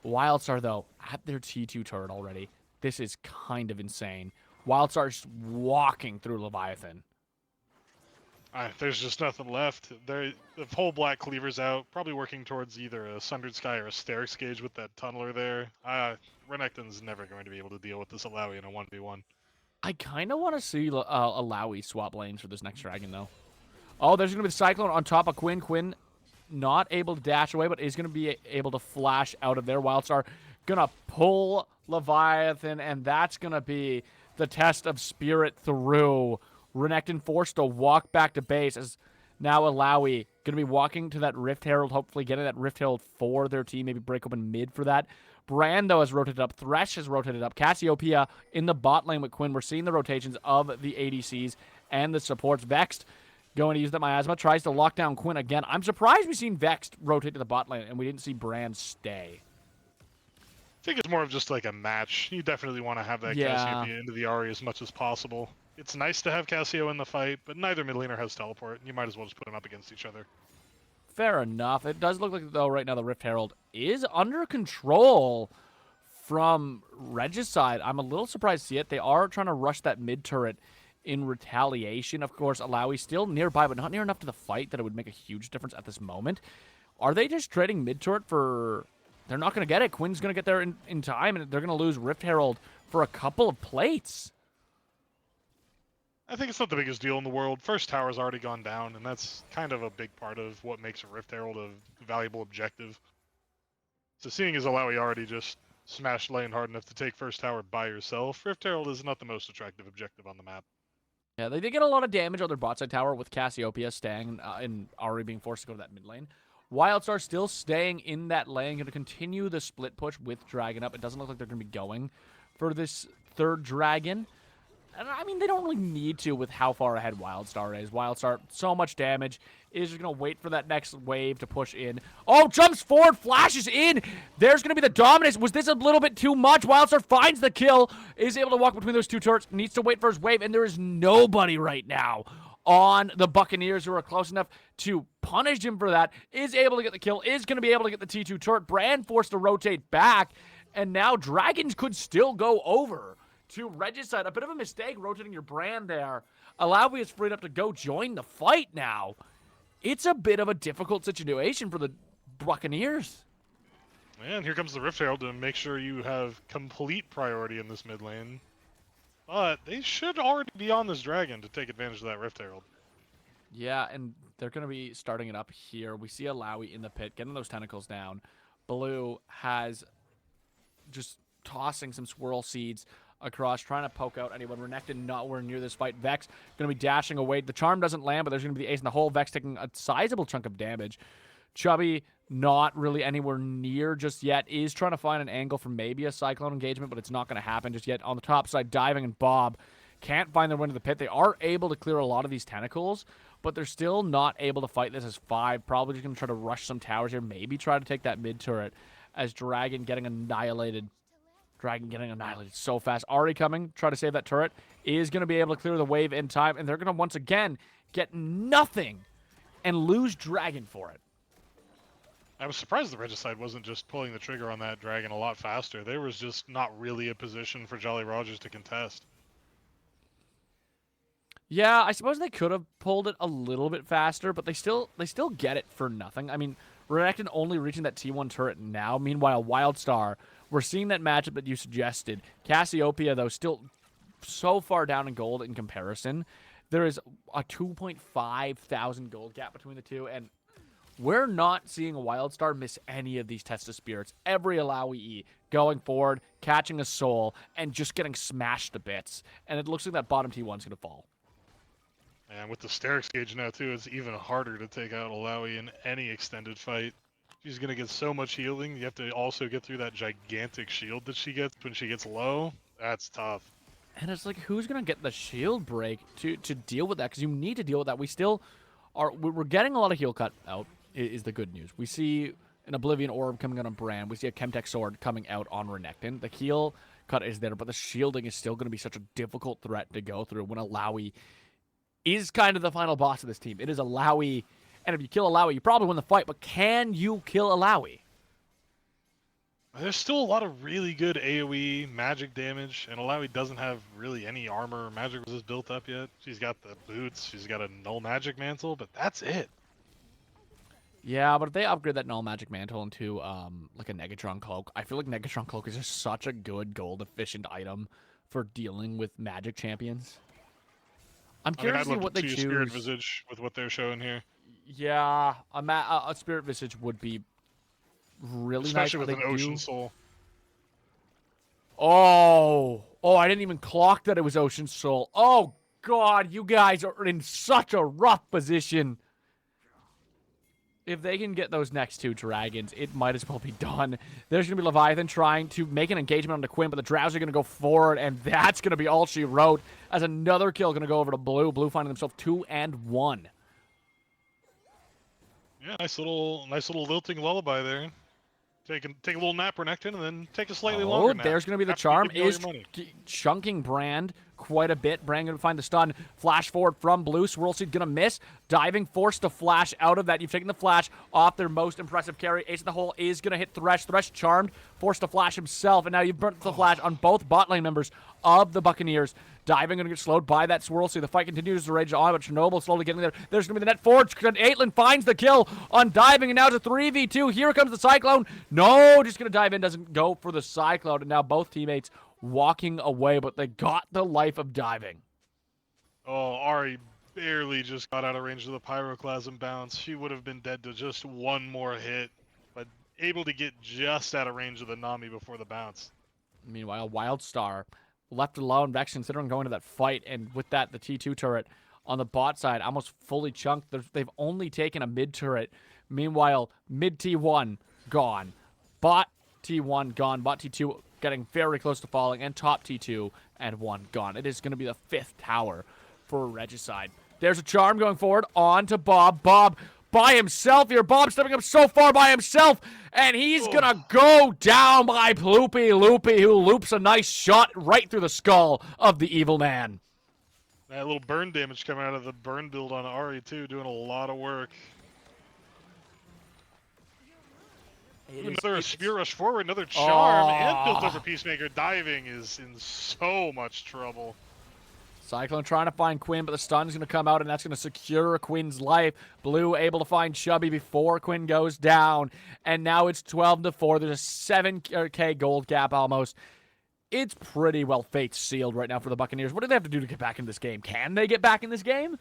Wildstar, though, at their T2 turret already. This is kind of insane. Wildstar's walking through Leviathan. There's just nothing left. The whole Black Cleaver's out, probably working towards either a Sundered Sky or a Sterix gauge with that Tunneler there. Renekton's never going to be able to deal with this Alawi in a 1v1. I kind of want to see Alawi swap lanes for this next dragon, though. Oh, there's going to be the Cyclone on top of Quinn. Quinn not able to dash away, but is going to be able to flash out of there. Wildstar going to pull Leviathan, and that's going to be the test of spirit through. Renekton forced to walk back to base as now Alawi going to be walking to that Rift Herald, hopefully getting that Rift Herald for their team, maybe break open mid for that. Brand, though, has rotated up. Thresh has rotated up. Cassiopeia in the bot lane with Quinn. We're seeing the rotations of the ADCs and the supports. Vexed going to use that Miasma. Tries to lock down Quinn again. I'm surprised we've seen Vexed rotate to the bot lane and we didn't see Brand stay. I think it's more of just like a match. You definitely want to have that Cassiopeia into the Ahri as much as possible. It's nice to have Cassio in the fight, but neither mid laner has teleport. You might as well just put them up against each other. Fair enough. It does look like, though, right now the Rift Herald is under control from Regicide. I'm a little surprised to see it. They are trying to rush that mid turret in retaliation. Of course, Alawi still nearby, but not near enough to the fight that it would make a huge difference at this moment. Are they just trading mid turret for... They're not going to get it. Quinn's going to get there in time, and they're going to lose Rift Herald for a couple of plates. I think it's not the biggest deal in the world. First tower's already gone down, and that's kind of a big part of what makes a Rift Herald a valuable objective. So seeing as Alawi already just smashed lane hard enough to take first tower by yourself, Rift Herald is not the most attractive objective on the map. Yeah, they did get a lot of damage on their Broadside tower with Cassiopeia staying and Ahri being forced to go to that mid lane. Wildstar still staying in that lane, going to continue the split push with Dragon up. It doesn't look like they're going to be going for this third Dragon. And I mean, they don't really need to with how far ahead Wildstar is. Wildstar, so much damage, is just going to wait for that next wave to push in. Oh, jumps forward, flashes in. There's going to be the dominance. Was this a little bit too much? Wildstar finds the kill, is able to walk between those two turrets, needs to wait for his wave, and there is nobody right now on the Buccaneers who are close enough to punish him for that. Is able to get the kill, is going to be able to get the T2 turret. Brand forced to rotate back, and now Dragons could still go over to Regicide. A bit of a mistake rotating your Brand there. Alawi is freed up to go join the fight now. It's a bit of a difficult situation for the Buccaneers. And here comes the Rift Herald to make sure you have complete priority in this mid lane. But they should already be on this dragon to take advantage of that Rift Herald. Yeah, and they're going to be starting it up here. We see Alawi in the pit, getting those tentacles down. Blue has just tossing some swirl seeds across, trying to poke out anyone. Renekton nowhere near this fight. Vex going to be dashing away. The charm doesn't land, but there's going to be the ace in the hole. Vex taking a sizable chunk of damage. Chubby not really anywhere near just yet. Is trying to find an angle for maybe a Cyclone engagement, but it's not going to happen just yet. On the top side, Diving and Bob can't find their way into the pit. They are able to clear a lot of these tentacles, but they're still not able to fight this as 5. Probably just going to try to rush some towers here. Maybe try to take that mid turret as Dragon getting annihilated. Dragon getting annihilated so fast. Ari coming, try to save that turret. Is going to be able to clear the wave in time, and they're going to once again get nothing and lose Dragon for it. I was surprised the Regicide wasn't just pulling the trigger on that dragon a lot faster. There was just not really a position for Jolly Rogers to contest. Yeah, I suppose they could have pulled it a little bit faster, but they still get it for nothing. I mean, Renekton only reaching that T1 turret now. Meanwhile, Wildstar, we're seeing that matchup that you suggested. Cassiopeia, though, still so far down in gold in comparison. There is a 2.5 thousand gold gap between the two, and we're not seeing Wildstar miss any of these tests of spirits. Every Alawi E going forward, catching a soul, and just getting smashed to bits. And it looks like that bottom T1's going to fall. And with the Sterix gauge now, too, it's even harder to take out Alawi in any extended fight. She's going to get so much healing. You have to also get through that gigantic shield that she gets when she gets low. That's tough. And it's like, who's going to get the shield break to deal with that? Because you need to deal with that. We still are... We're getting a lot of heal cut out, is the good news. We see an Oblivion Orb coming out on Brand. We see a Chemtech Sword coming out on Renekton. The heal cut is there, but the shielding is still going to be such a difficult threat to go through when Alawi is kind of the final boss of this team. It is Alawi, and if you kill Alawi, you probably win the fight, but can you kill Alawi? There's still a lot of really good AoE magic damage, and Alawi doesn't have really any armor or magic resist built up yet. She's got the boots, she's got a null magic mantle, but that's it. Yeah, but if they upgrade that null magic mantle into like a Negatron cloak, I feel like Negatron cloak is just such a good gold efficient item for dealing with magic champions. I'm curious to see what they choose. Spirit Visage with what they're showing here. Yeah, a Spirit Visage would be really especially nice. With an Ocean Soul. Oh, I didn't even clock that it was Ocean Soul. Oh, God, you guys are in such a rough position. If they can get those next 2 dragons, it might as well be done. There's going to be Leviathan trying to make an engagement on the Quinn, but the Drowsy are going to go forward, and that's going to be all she wrote. As another kill going to go over to Blue. Blue finding themselves 2 and 1. Yeah, nice little lilting lullaby there. Take a little nap, Renekton, and then take a slightly longer nap. There's going to be the charm. Is chunking Brand quite a bit. Brand going to find the stun. Flash forward from Blue. Swirl Seed going to miss. Diving, forced to flash out of that. You've taken the flash off their most impressive carry. Ace in the hole is going to hit Thresh. Thresh charmed, forced to flash himself, and now you've burnt the flash on both bot lane members of the Buccaneers. Diving going to get slowed by that Swirl Seed. The fight continues to rage on, but Chernobyl slowly getting there. There's going to be the net forge. Aitlin finds the kill on Diving, and now it's a 3v2. Here comes the Cyclone. No, just going to dive in. Doesn't go for the Cyclone, and now both teammates walking away, but they got the life of Diving. Oh, Ari barely just got out of range of the Pyroclasm bounce. She would have been dead to just one more hit, but able to get just out of range of the Nami before the bounce. Meanwhile, Wildstar left alone. Vex considering going to that fight, and with that, the T2 turret on the bot side almost fully chunked. They've only taken a mid turret. Meanwhile, mid T1 gone. Bot T1 gone. Bot T2 getting very close to falling, and top T2 and 1 gone. It is going to be the 5th tower for Regicide. There's a charm going forward on to Bob. Bob by himself here. Bob stepping up so far by himself, and he's going to go down by Loopy, who loops a nice shot right through the skull of the evil man. That little burn damage coming out of the burn build on Ari, too, doing a lot of work. Another spear rush forward, another charm, and built over Peacemaker. Diving is in so much trouble. Cyclone trying to find Quinn, but the stun's going to come out, and that's going to secure Quinn's life. Blue able to find Chubby before Quinn goes down, and now it's 12-4. There's a 7K gold gap almost. It's pretty well fate sealed right now for the Buccaneers. What do they have to do to get back in this game? Can they get back in this game?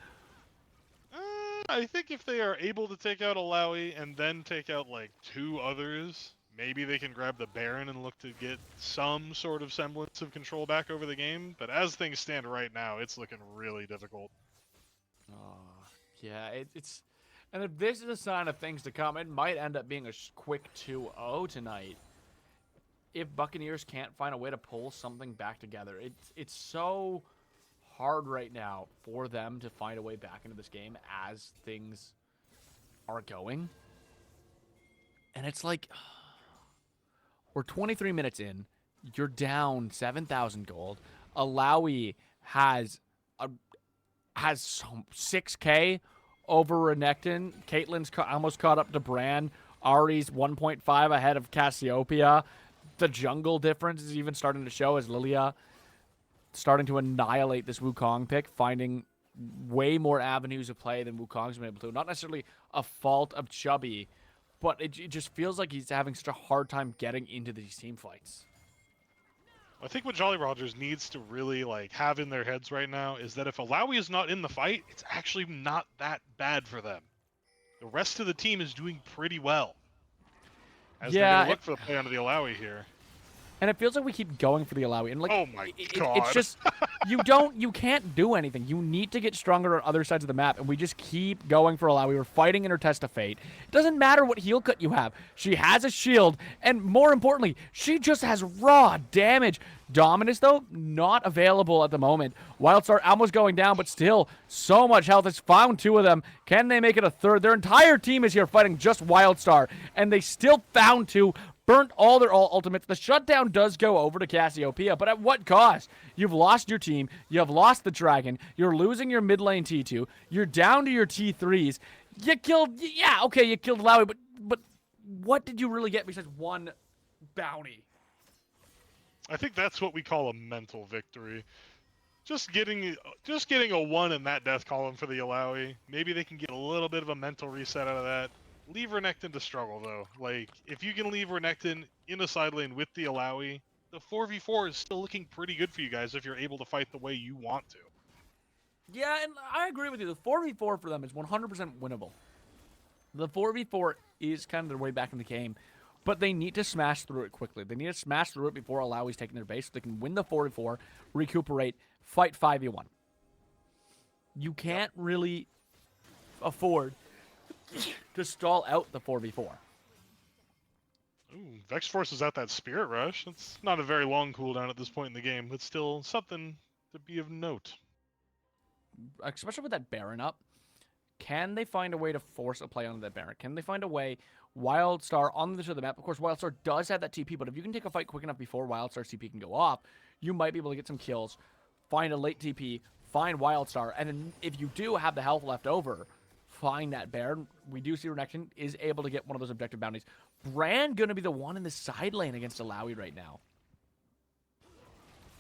I think if they are able to take out Alawi and then take out like 2 others, maybe they can grab the Baron and look to get some sort of semblance of control back over the game. But as things stand right now, it's looking really difficult. Yeah, it's... And if this is a sign of things to come, it might end up being a quick 2-0 tonight. If Buccaneers can't find a way to pull something back together. It's so hard right now for them to find a way back into this game as things are going. And it's like, we're 23 minutes in. You're down 7,000 gold. Alawi has 6K over Renekton. Caitlyn's almost caught up to Bran. Ari's 1.5 ahead of Cassiopeia. The jungle difference is even starting to show as Lilia starting to annihilate this Wukong pick, finding way more avenues of play than Wukong's been able to. Not necessarily a fault of Chubby, but it just feels like he's having such a hard time getting into these team fights. I think what Jolly Rogers needs to really have in their heads right now is that if Alawi is not in the fight, it's actually not that bad for them. The rest of the team is doing pretty well. As they're going to look for the play onto the Alawi here. And it feels like we keep going for the Alawi. And oh my god. It's just, you can't do anything. You need to get stronger on other sides of the map. And we just keep going for Alawi. We're fighting in her Test of Fate. It doesn't matter what heal cut you have. She has a shield. And more importantly, she just has raw damage. Dominus, though, not available at the moment. Wildstar almost going down, but still so much health. It's found 2 of them. Can they make it a third? Their entire team is here fighting just Wildstar, and they still found 2, burnt all their ultimates. The shutdown does go over to Cassiopeia, but at what cost? You've lost your team. You have lost the dragon. You're losing your mid lane T2. You're down to your T3s. You killed, yeah, okay, you killed Lowy, but what did you really get besides 1 bounty? I think that's what we call a mental victory. Just getting a 1 in that death column for the Alawi. Maybe they can get a little bit of a mental reset out of that. Leave Renekton to struggle, though. If you can leave Renekton in a side lane with the Alawi, the 4v4 is still looking pretty good for you guys if you're able to fight the way you want to. Yeah, and I agree with you. The 4v4 for them is 100% winnable. The 4v4 is kind of their way back in the game. But they need to smash through it quickly. They need to smash through it before Alawi's taking their base so they can win the 4v4, recuperate, fight 5v1. You can't really afford to stall out the 4v4. Ooh, Vex forces out that Spirit Rush. It's not a very long cooldown at this point in the game, but still something to be of note. Especially with that Baron up. Can they find a way to force a play on that Baron? Can they find a way? Wildstar on the map. Of course, Wildstar does have that TP, but if you can take a fight quick enough before Wildstar's TP can go off, you might be able to get some kills, find a late TP, find Wildstar, and then if you do have the health left over, find that Baron. We do see Renekton is able to get one of those objective bounties. Bran going to be the one in the side lane against Alawi right now.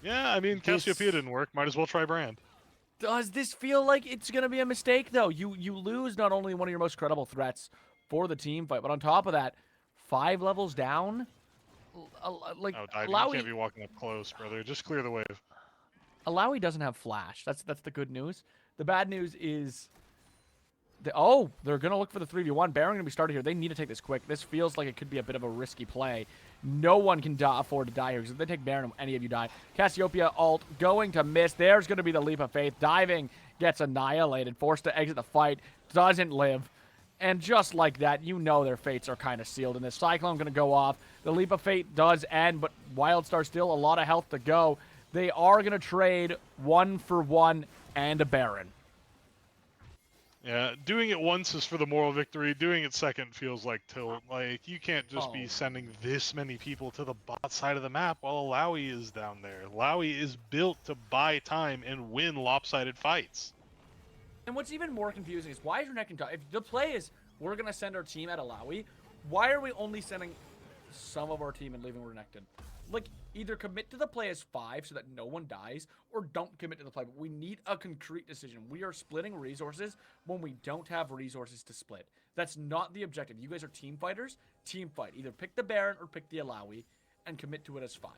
Yeah, I mean, Cassiopeia didn't work. Might as well try Brand. Does this feel like it's going to be a mistake, though? You lose not only one of your most credible threats for the team fight, but on top of that, 5 levels down? Diving, you can't be walking up close, brother. Just clear the wave. Alawi doesn't have flash. That's the good news. The bad news is... they're going to look for the 3v1. Baron going to be started here. They need to take this quick. This feels like it could be a bit of a risky play. No one can afford to die here, because if they take Baron, any of you die. Cassiopeia ult going to miss. There's going to be the leap of faith. Diving gets annihilated. Forced to exit the fight. Doesn't live. And just like that, you know their fates are kind of sealed in this. Cyclone going to go off. The leap of fate does end, but Wildstar still a lot of health to go. They are going to trade 1 for 1 and a Baron. Yeah, doing it once is for the moral victory. Doing it second feels like tilt. You can't just be sending this many people to the bot side of the map while Alawi is down there. Alawi is built to buy time and win lopsided fights. And what's even more confusing is why is Renekton... If the play is we're going to send our team at Alawi, why are we only sending some of our team and leaving Renekton? Like, either commit to the play as 5 so that no one dies, or don't commit to the play. But we need a concrete decision. We are splitting resources when we don't have resources to split. That's not the objective. You guys are team fighters. Team fight. Either pick the Baron or pick the Alawi and commit to it as 5.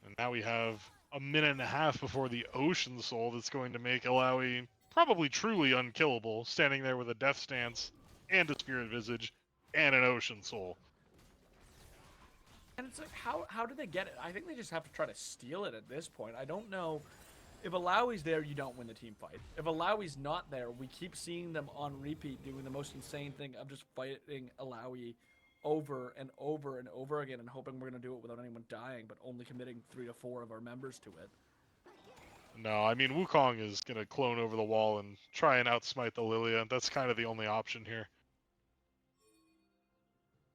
And now we have a minute and a half before the Ocean Soul that's going to make Alawi probably truly unkillable, standing there with a Death Stance and a Spirit Visage and an Ocean Soul. And it's like, how do they get it? I think they just have to try to steal it at this point. I don't know. If Alawi's there, you don't win the team fight. If Alawi's not there, we keep seeing them on repeat doing the most insane thing of just fighting Alawi over and over and over again and hoping we're going to do it without anyone dying, but only committing 3 to 4 of our members to it. No, I mean, Wukong is going to clone over the wall and try and outsmite the Lilia. That's kind of the only option here.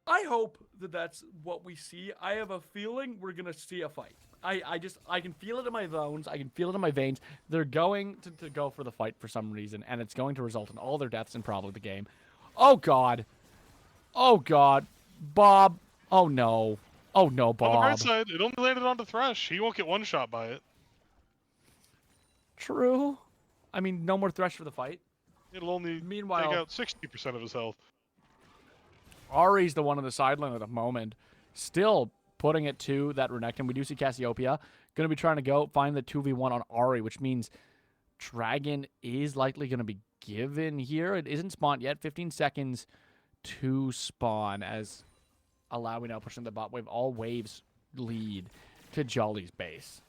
I hope that that's what we see. I have a feeling we're going to see a fight. I can feel it in my bones. I can feel it in my veins. They're going to go for the fight for some reason, and it's going to result in all their deaths and probably the game. Oh, God. Oh, God. Bob. Oh, no. Oh, no, Bob. On the bright side, it only landed on the Thresh. He won't get one shot by it. True. I mean, no more Thresh for the fight. It'll only take Meanwhile, out 60% of his health. Ari's the one on the sideline at the moment. Still putting it to that Renekton. We do see Cassiopeia going to be trying to go find the 2v1 on Ari, which means Dragon is likely going to be given here. It isn't spawned yet. 15 seconds to spawn as Alawi now pushing the bot wave. All waves lead to Jolly's base.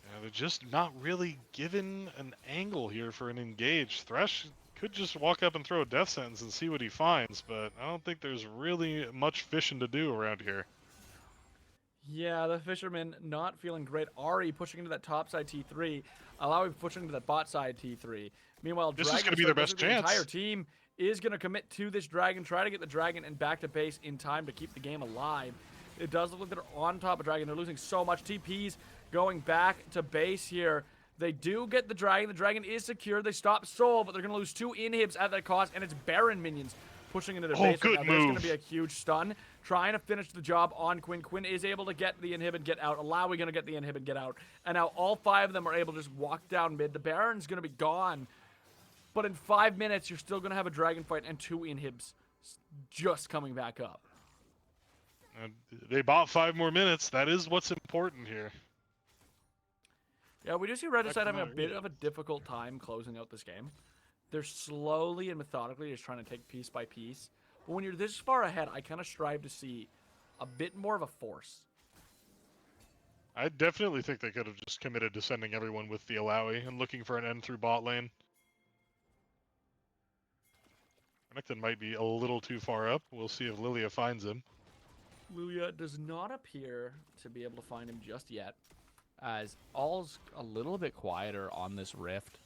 Yeah, they're just not really given an angle here for an engage. Thresh could just walk up and throw a death sentence and see what he finds, but I don't think there's really much fishing to do around here. Yeah, the Fisherman not feeling great. Ari pushing into that top side T3. Alawi pushing into that bot side T3. Meanwhile, This Dragon is going to be their best the chance. entire team is going to commit to this Dragon, try to get the Dragon and back to base in time to keep the game alive. It does look like they're on top of Dragon. They're losing so much. TP's going back to base here. They do get the Dragon. The Dragon is secure. They stop Soul, but they're going to lose 2 inhibs at that cost, and it's Baron minions pushing into their base. Good now. There's going move. to be a huge stun. Trying to finish the job on Quinn. Quinn is able to get the inhib and get out. Alawi going to get the inhib and get out. And now all 5 of them are able to just walk down mid. The Baron's going to be gone. But in 5 minutes, you're still going to have a Dragon fight and 2 inhibs just coming back up. They bought 5 more minutes. That is what's important here. Yeah, we do see Regicide having a bit of a difficult time closing out this game. They're slowly and methodically just trying to take piece by piece. But when you're this far ahead, I kind of strive to see a bit more of a force. I definitely think they could have just committed to sending everyone with the Alawi and looking for an end through bot lane. Renekton might be a little too far up. We'll see if Lilia finds him. Lilia does not appear to be able to find him just yet, as all's a little bit quieter on this rift.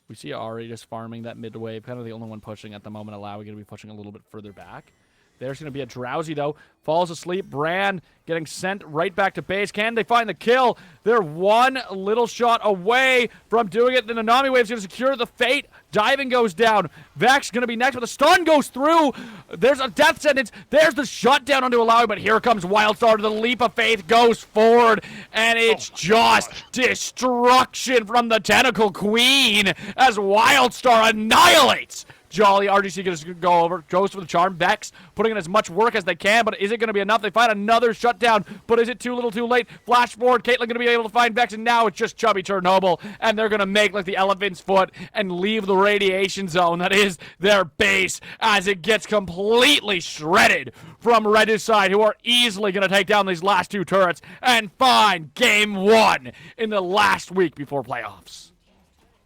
We see Ari just farming that mid wave, kind of the only one pushing at the moment. Alawi going to be pushing a little bit further back. There's going to be a Drowsy, though. Falls asleep. Bran getting sent right back to base. Can they find the kill? They're one little shot away from doing it. The Nanami Wave's going to secure the fate. Diving goes down. Vex going to be next, but the stun goes through. There's a death sentence. There's the shutdown onto Alawi, but here comes Wildstar. The leap of faith goes forward, and it's just destruction from the Tentacle Queen as Wildstar annihilates Jolly. RGC going to go over, goes for the charm. Vex putting in as much work as they can, but is it going to be enough? They find another shutdown, but is it too little too late? Flash forward, Caitlyn going to be able to find Vex, and now it's just Chubby Chernobyl, and they're going to make like the elephant's foot and leave the radiation zone that is their base as it gets completely shredded from Regicide, who are easily going to take down these last 2 turrets and find game 1 in the last week before playoffs.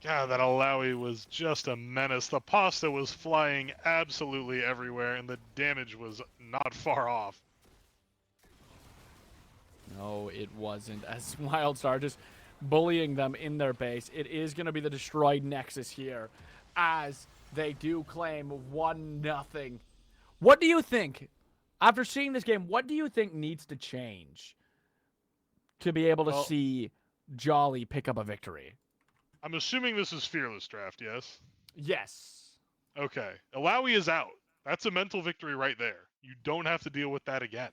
God, that Alawi was just a menace. The pasta was flying absolutely everywhere, and the damage was not far off. No, it wasn't. As Wildstar just bullying them in their base. It is going to be the destroyed Nexus here as they do claim 1-0. What do you think? After seeing this game, what do you think needs to change to be able to see Jolly pick up a victory? I'm assuming this is Fearless Draft, yes? Yes. Okay. Alawi is out. That's a mental victory right there. You don't have to deal with that again.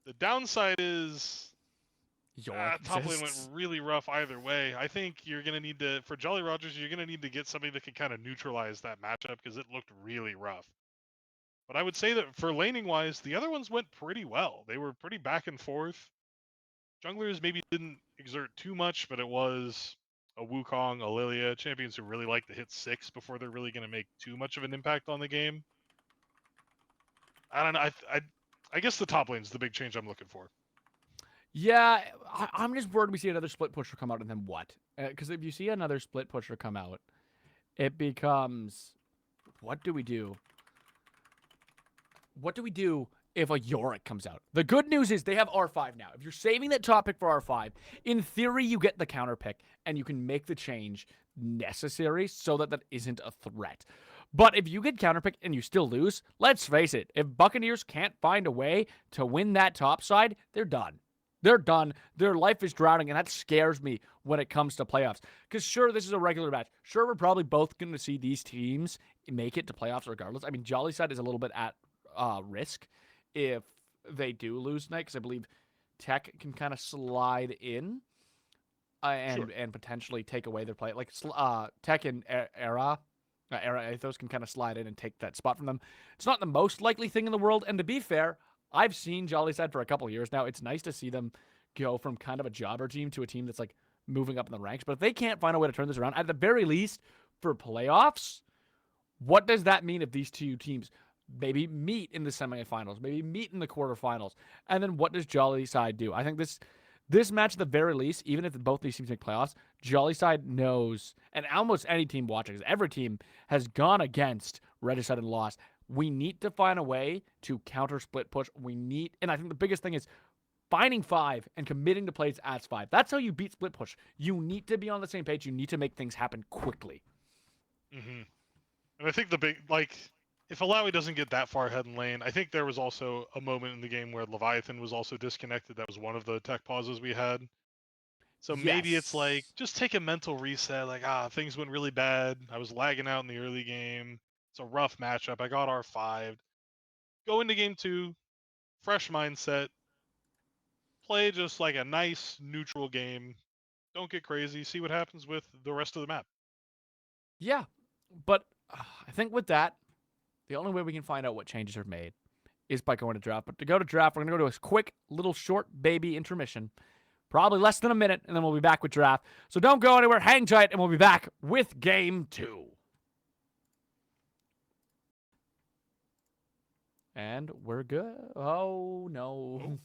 The downside is York top lane went exists. really rough either way. I think you're going to need to, for Jolly Rogers, you're going to need to get somebody that can kind of neutralize that matchup because it looked really rough. But I would say that for laning wise, the other ones went pretty well. They were pretty back and forth. Junglers maybe didn't exert too much, but it was a Wukong, a Lilia, champions who really like to hit 6 before they're really going to make too much of an impact on the game. I don't know. I guess the top lane's the big change I'm looking for. Yeah, I'm just worried we see another split pusher come out, and then what? Because if you see another split pusher come out, it becomes, what do we do? What do we do if a Yorick comes out? The good news is they have R5 now. If you're saving that top pick for R5, in theory, you get the counter pick, and you can make the change necessary so that that isn't a threat. But if you get counterpick and you still lose, let's face it, if Buccaneers can't find a way to win that top side, they're done. They're done. Their life is drowning, and that scares me when it comes to playoffs. Because sure, this is a regular match. Sure, we're probably both going to see these teams make it to playoffs regardless. I mean, Jolly Side is a little bit at risk if they do lose tonight, because I believe Tech can kind of slide in and Sure. and potentially take away their play. Like Tech and Era Athos can kind of slide in and take that spot from them. It's not the most likely thing in the world, and to be fair, I've seen Jolly Side for a couple of years now. It's nice to see them go from kind of a jobber team to a team that's like moving up in the ranks. But if they can't find a way to turn this around, at the very least for playoffs, what does that mean if these two teams maybe meet in the semifinals, maybe meet in the quarterfinals, and then what does Jolly Side do? I think this match, at the very least, even if both these teams make playoffs, Jolly Side knows, and almost any team watching, because every team has gone against Regicide and lost. We need to find a way to counter split push. And I think the biggest thing is finding 5 and committing to plays as 5. That's how you beat split push. You need to be on the same page. You need to make things happen quickly. Mm-hmm. And I think the big, like, if Alawi doesn't get that far ahead in lane, I think there was also a moment in the game where Leviathan was also disconnected. That was one of the tech pauses we had. So maybe it's like, Yes. just take a mental reset. Like, things went really bad. I was lagging out in the early game. It's a rough matchup. I got R5. Go into game 2, fresh mindset. Play just like a nice, neutral game. Don't get crazy. See what happens with the rest of the map. Yeah. But I think with that, the only way we can find out what changes are made is by going to draft. But to go to draft, we're going to go to a quick, little, short baby intermission. Probably less than a minute, and then we'll be back with draft. So don't go anywhere. Hang tight, and we'll be back with game 2. And we're good. Oh, no.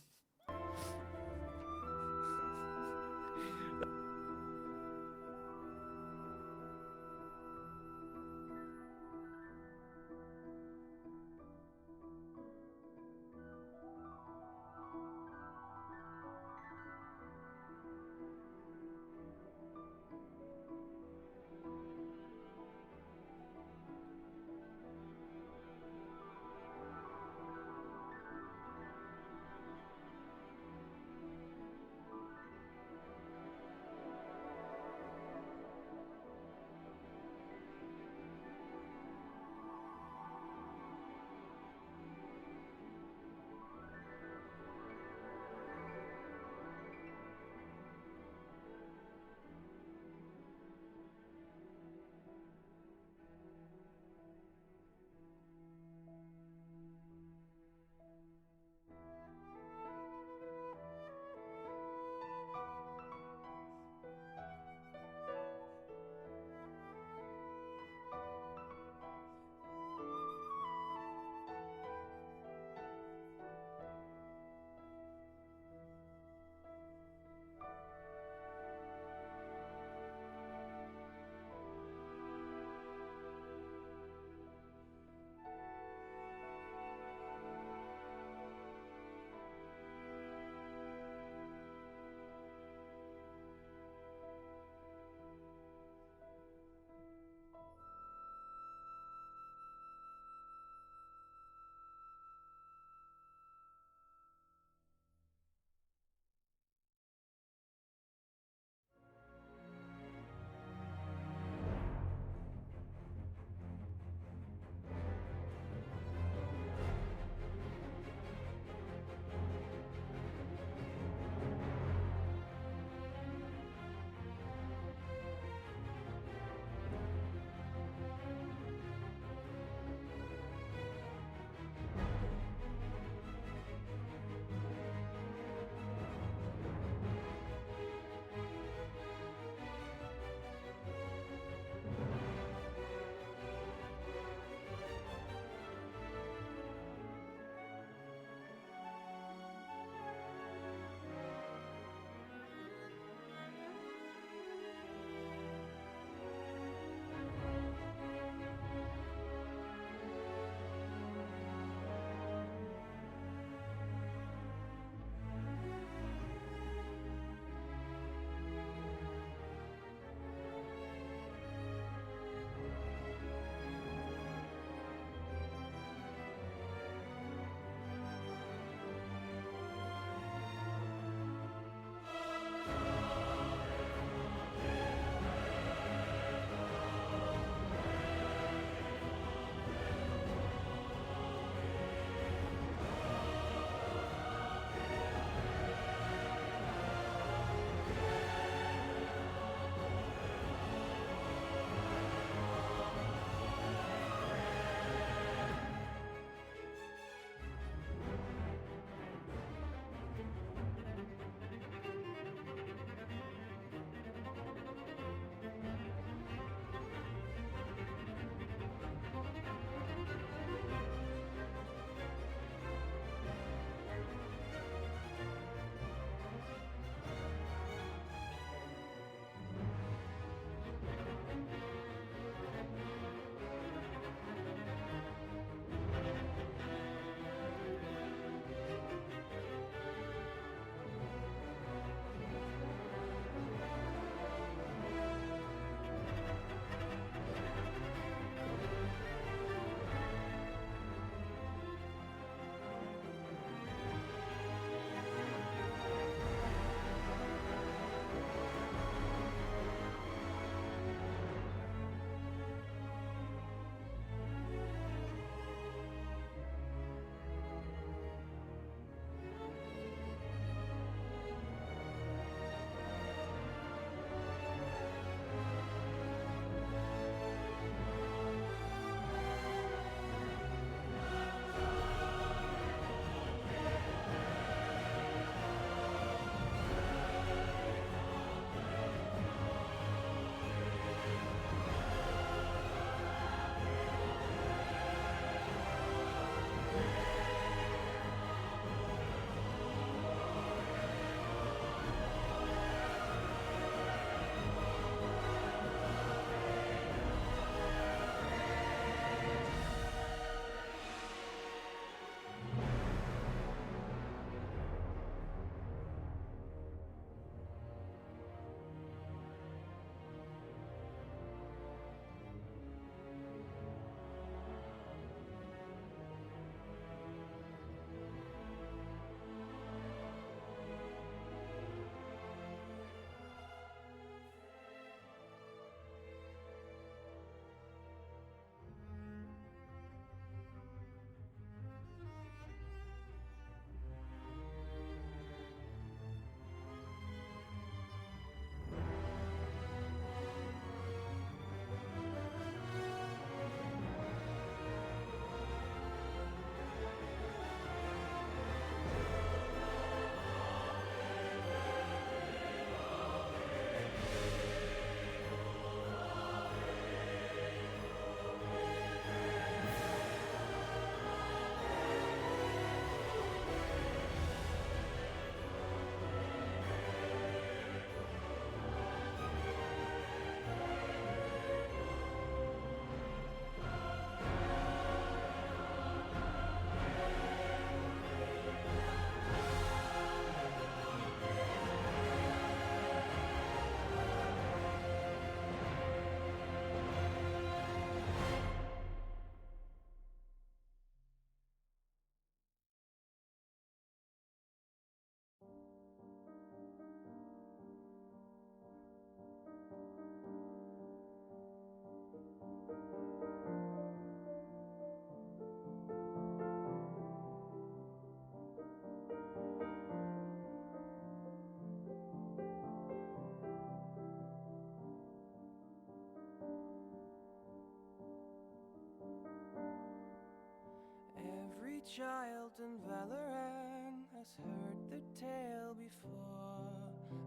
child in Valorant has heard the tale before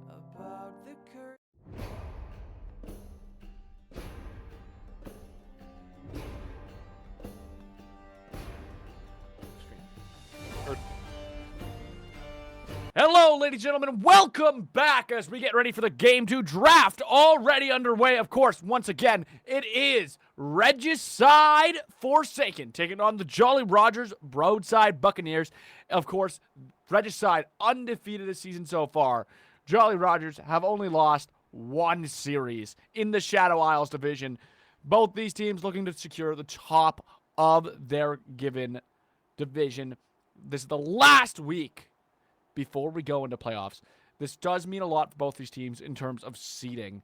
about the curse. Hello, ladies and gentlemen. Welcome back as we get ready for the Game 2 draft already underway. Of course, once again, it is Regicide Forsaken taking on the Jolly Rogers Broadside Buccaneers. Of course, Regicide undefeated this season so far. Jolly Rogers have only lost one series in the Shadow Isles division. Both these teams looking to secure the top of their given division. This is the last week before we go into playoffs. This does mean a lot for both these teams in terms of seeding.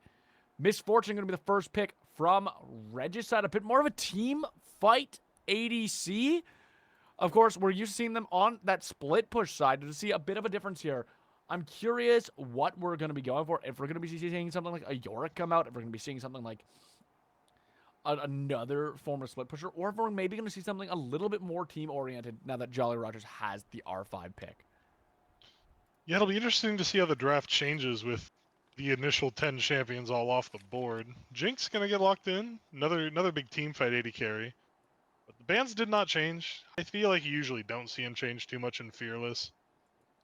Misfortune going to be the first pick from Regicide, a bit more of a team fight ADC. Of course, we're used to seeing them on that split push side to see a bit of a difference here. I'm curious what we're going to be going for. If we're going to be seeing something like a Yorick come out, if we're going to be seeing something like another former split pusher, or if we're maybe going to see something a little bit more team-oriented now that Jolly Rogers has the R5 pick. Yeah, it'll be interesting to see how the draft changes with the initial 10 champions all off the board. Jinx gonna get locked in. Another big team fight 80 carry. But the bans did not change. I feel like you usually don't see them change too much in Fearless.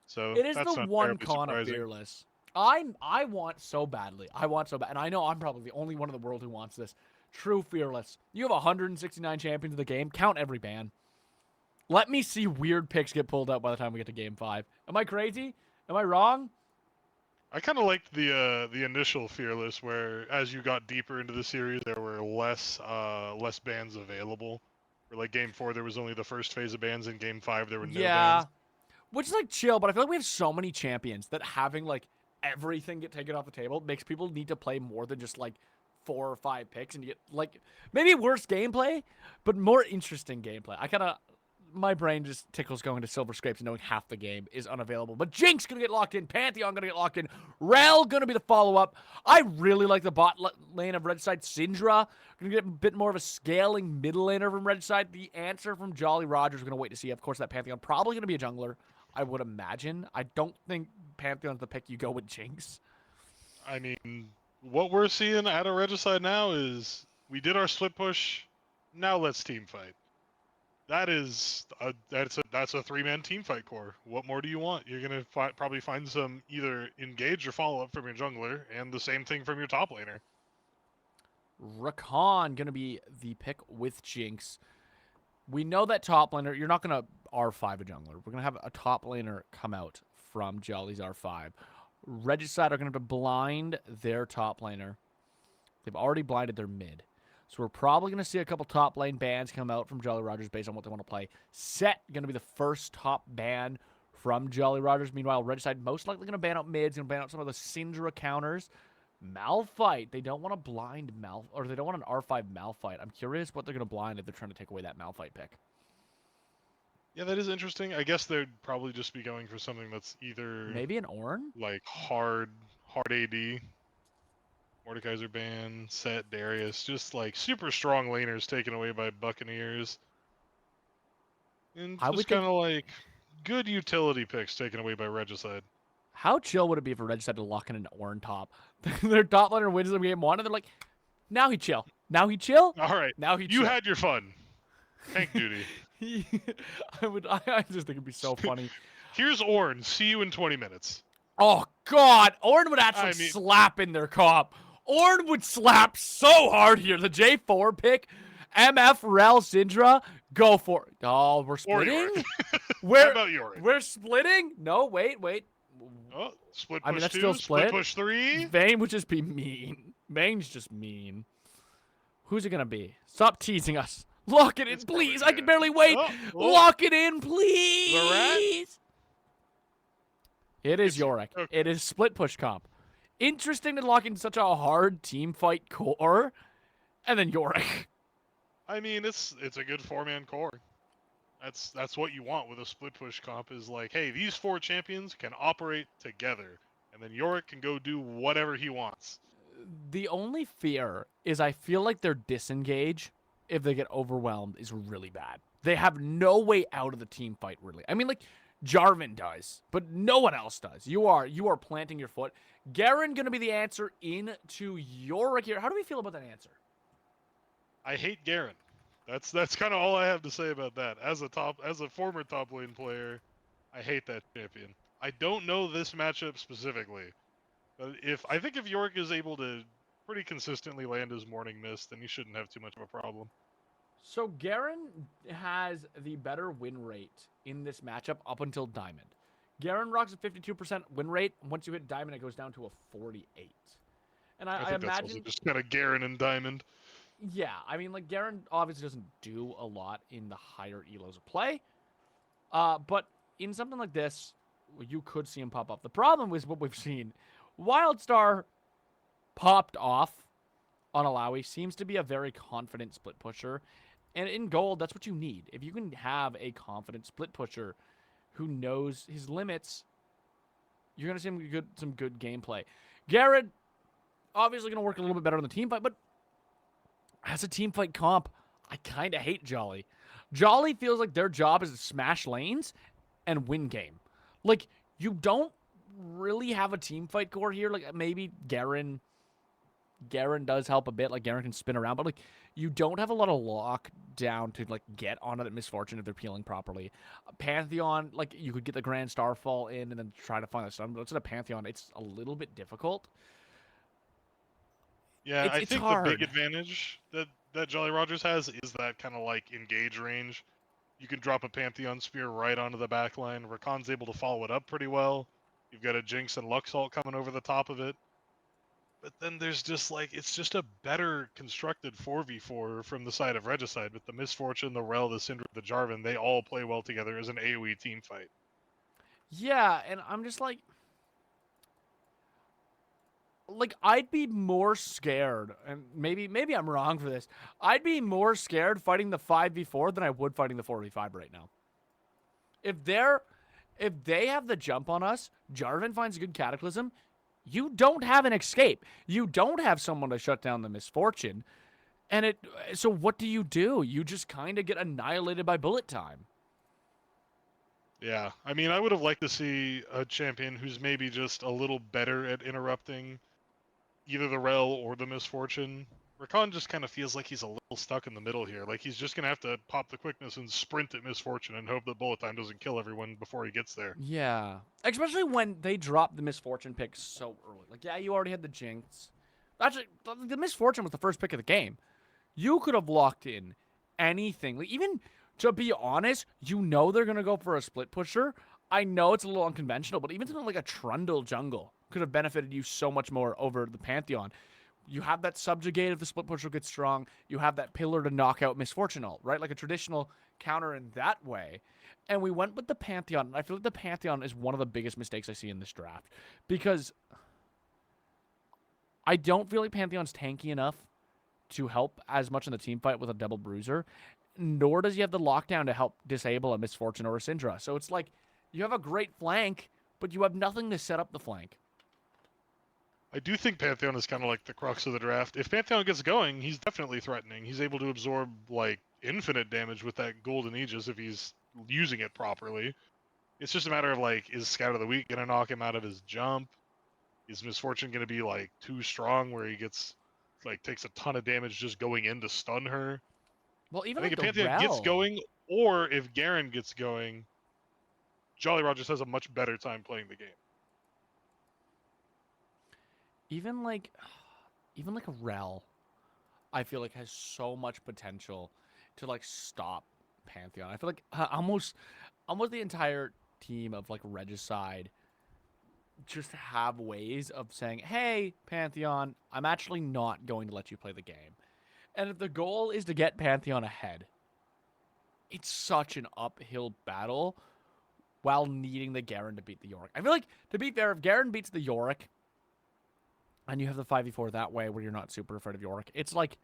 So It is that's the not one terribly con of surprising. Fearless. I want so badly. I want so bad. And I know I'm probably the only one in the world who wants this. True Fearless. You have 169 champions in the game. Count every ban. Let me see weird picks get pulled out by the time we get to Game 5. Am I crazy? Am I wrong? I kind of liked the initial Fearless, where as you got deeper into the series, there were less bans available. For like Game 4, there was only the first phase of bans. In Game 5, there were no bans. Which is like chill, but I feel like we have so many champions that having like everything get taken off the table makes people need to play more than just like 4 or 5 picks and you get like maybe worse gameplay, but more interesting gameplay. My brain just tickles going to Silver Scrapes and knowing half the game is unavailable. But Jinx gonna get locked in, Pantheon gonna get locked in, Rel gonna be the follow-up. I really like the bot lane of Regicide. Syndra gonna get a bit more of a scaling middle laner from Regicide. The answer from Jolly Rogers, we're gonna wait to see. Of course, that Pantheon probably gonna be a jungler, I would imagine. I don't think Pantheon's the pick you go with Jinx. I mean, what we're seeing at a Regicide now is we did our split push. Now let's team fight. That's a 3-man team fight core. What more do you want? You're gonna probably find some either engage or follow up from your jungler, and the same thing from your top laner. Rakan gonna be the pick with Jinx. We know that top laner, you're not gonna R5 a jungler. We're gonna have a top laner come out from Jolly's R5. Regicide are gonna have to blind their top laner. They've already blinded their mid. So we're probably going to see a couple top lane bans come out from Jolly Rogers based on what they want to play. Set going to be the first top ban from Jolly Rogers. Meanwhile, Regicide most likely going to ban out mids, going to ban out some of the Syndra counters. Malphite. They don't want to blind or they don't want an R5 Malphite. I'm curious what they're going to blind if they're trying to take away that Malphite pick. Yeah, that is interesting. I guess they'd probably just be going for something that's either maybe an Ornn? Like hard AD. Mordekaiser ban, Set, Darius, just like super strong laners taken away by Buccaneers. And just kind of like good utility picks taken away by Regicide. How chill would it be for Regicide to lock in an Ornn top? Their top laner wins the game 1, and they're like, now he chill. Now he chill? All right. Now he chill. You had your fun. Tank duty. I just think it'd be so funny. Here's Ornn. See you in 20 minutes. Oh, God. Ornn would actually slap in their comp. Ornn would slap so hard here. The J4 pick, MF, Rel, Syndra, go for it. Oh, we're splitting? How about Yorick? We're splitting? No, wait. Oh, split push that's 2, still split push 3. Vayne would just be mean. Vayne's just mean. Who's it going to be? Stop teasing us. Lock it in, please. I can barely wait. Lock it in, please. It is Yorick. Okay. It is split push comp. Interesting to lock in such a hard team fight core, and then Yorick. I mean, it's a good 4-man core. That's what you want with a split push comp is like, hey, these 4 champions can operate together, and then Yorick can go do whatever he wants. The only fear is I feel like their disengage, if they get overwhelmed, is really bad. They have no way out of the team fight, really. I mean, like, Jarvan does, but no one else does. You are planting your foot. Garen going to be the answer into Yorick here. How do we feel about that answer? I hate Garen. That's kind of all I have to say about that. As a former top lane player, I hate that champion. I don't know this matchup specifically, but I think if Yorick is able to pretty consistently land his morning mist, then he shouldn't have too much of a problem. So Garen has the better win rate in this matchup up until Diamond. Garen rocks a 52% win rate. Once you hit Diamond, it goes down to a 48. And I I think that's also imagine, just kind of Garen and Diamond. yeah, I mean, like, Garen obviously doesn't do a lot in the higher elos of play. But in something like this, you could see him pop up. The problem is what we've seen. Wildstar popped off on Alawi, seems to be a very confident split pusher. And in gold, that's what you need. If you can have a confident split pusher who knows his limits, you're going to see some good gameplay. Garrett, obviously going to work a little bit better on the team fight, but as a team fight comp, I kind of hate Jolly. Jolly feels like their job is to smash lanes and win game. Like, you don't really have a team fight core here. Like, maybe Garen does help a bit. Like, Garen can spin around, but, like, you don't have a lot of lockdown to, like, get onto that misfortune if they're peeling properly. Pantheon, like, you could get the Grand Starfall in and then try to find the stun, but instead of Pantheon, it's a little bit difficult. Yeah, I It's think hard. the big advantage that Jolly Rogers has is that kind of like engage range. You can drop a Pantheon Spear right onto the back line. Rakan's able to follow it up pretty well. You've got a Jinx and Luxalt coming over the top of it. But then there's just like, it's just a better constructed 4v4 from the side of Regicide with the Misfortune, the Rel, the Syndra, the Jarvan. They all play well together as an AoE team fight. Yeah, and I'm just like, I'd be more scared, and maybe I'm wrong for this. I'd be more scared fighting the 5v4 than I would fighting the 4v5 right now. If they have the jump on us, Jarvan finds a good Cataclysm, you don't have an escape. You don't have someone to shut down the Misfortune. And so what do? You just kind of get annihilated by bullet time. Yeah, I mean, I would have liked to see a champion who's maybe just a little better at interrupting either the Rel or the Misfortune. Rakan just kind of feels like he's a little stuck in the middle here. Like he's just going to have to pop the quickness and sprint at Misfortune and hope that bullet time doesn't kill everyone before he gets there. Yeah. Especially when they drop the Misfortune pick so early. Like, yeah, you already had the Jinx. Actually, the Misfortune was the first pick of the game. You could have locked in anything. Like, even, to be honest, you know they're going to go for a split pusher. I know it's a little unconventional, but even something like a Trundle jungle could have benefited you so much more over the Pantheon. You have that subjugate if the split pusher gets strong. You have that pillar to knock out Misfortune ult, right? Like a traditional counter in that way. And we went with the Pantheon, and I feel like the Pantheon is one of the biggest mistakes I see in this draft. Because I don't feel like Pantheon's tanky enough to help as much in the team fight with a double bruiser, nor does he have the lockdown to help disable a Misfortune or a Syndra. So it's like, you have a great flank, but you have nothing to set up the flank. I do think Pantheon is kind of like the crux of the draft. If Pantheon gets going, he's definitely threatening. He's able to absorb like infinite damage with that Golden Aegis if he's using it properly. It's just a matter of like, is Scout of the Week gonna knock him out of his jump? Is Misfortune gonna be like too strong where he gets like takes a ton of damage just going in to stun her? Well, even I think like if the Pantheon gets Rel. going, or if Garen gets going, Jolly Rogers has a much better time playing the game. Even like a Rel, I feel like has so much potential to like stop Pantheon. I feel like almost the entire team of like Regicide just have ways of saying, "Hey, Pantheon, I'm actually not going to let you play the game." And if the goal is to get Pantheon ahead, it's such an uphill battle while needing the Garen to beat the Yorick. I feel like, to be fair, if Garen beats the Yorick, and you have the 5v4 that way where you're not super afraid of Yorick, it's like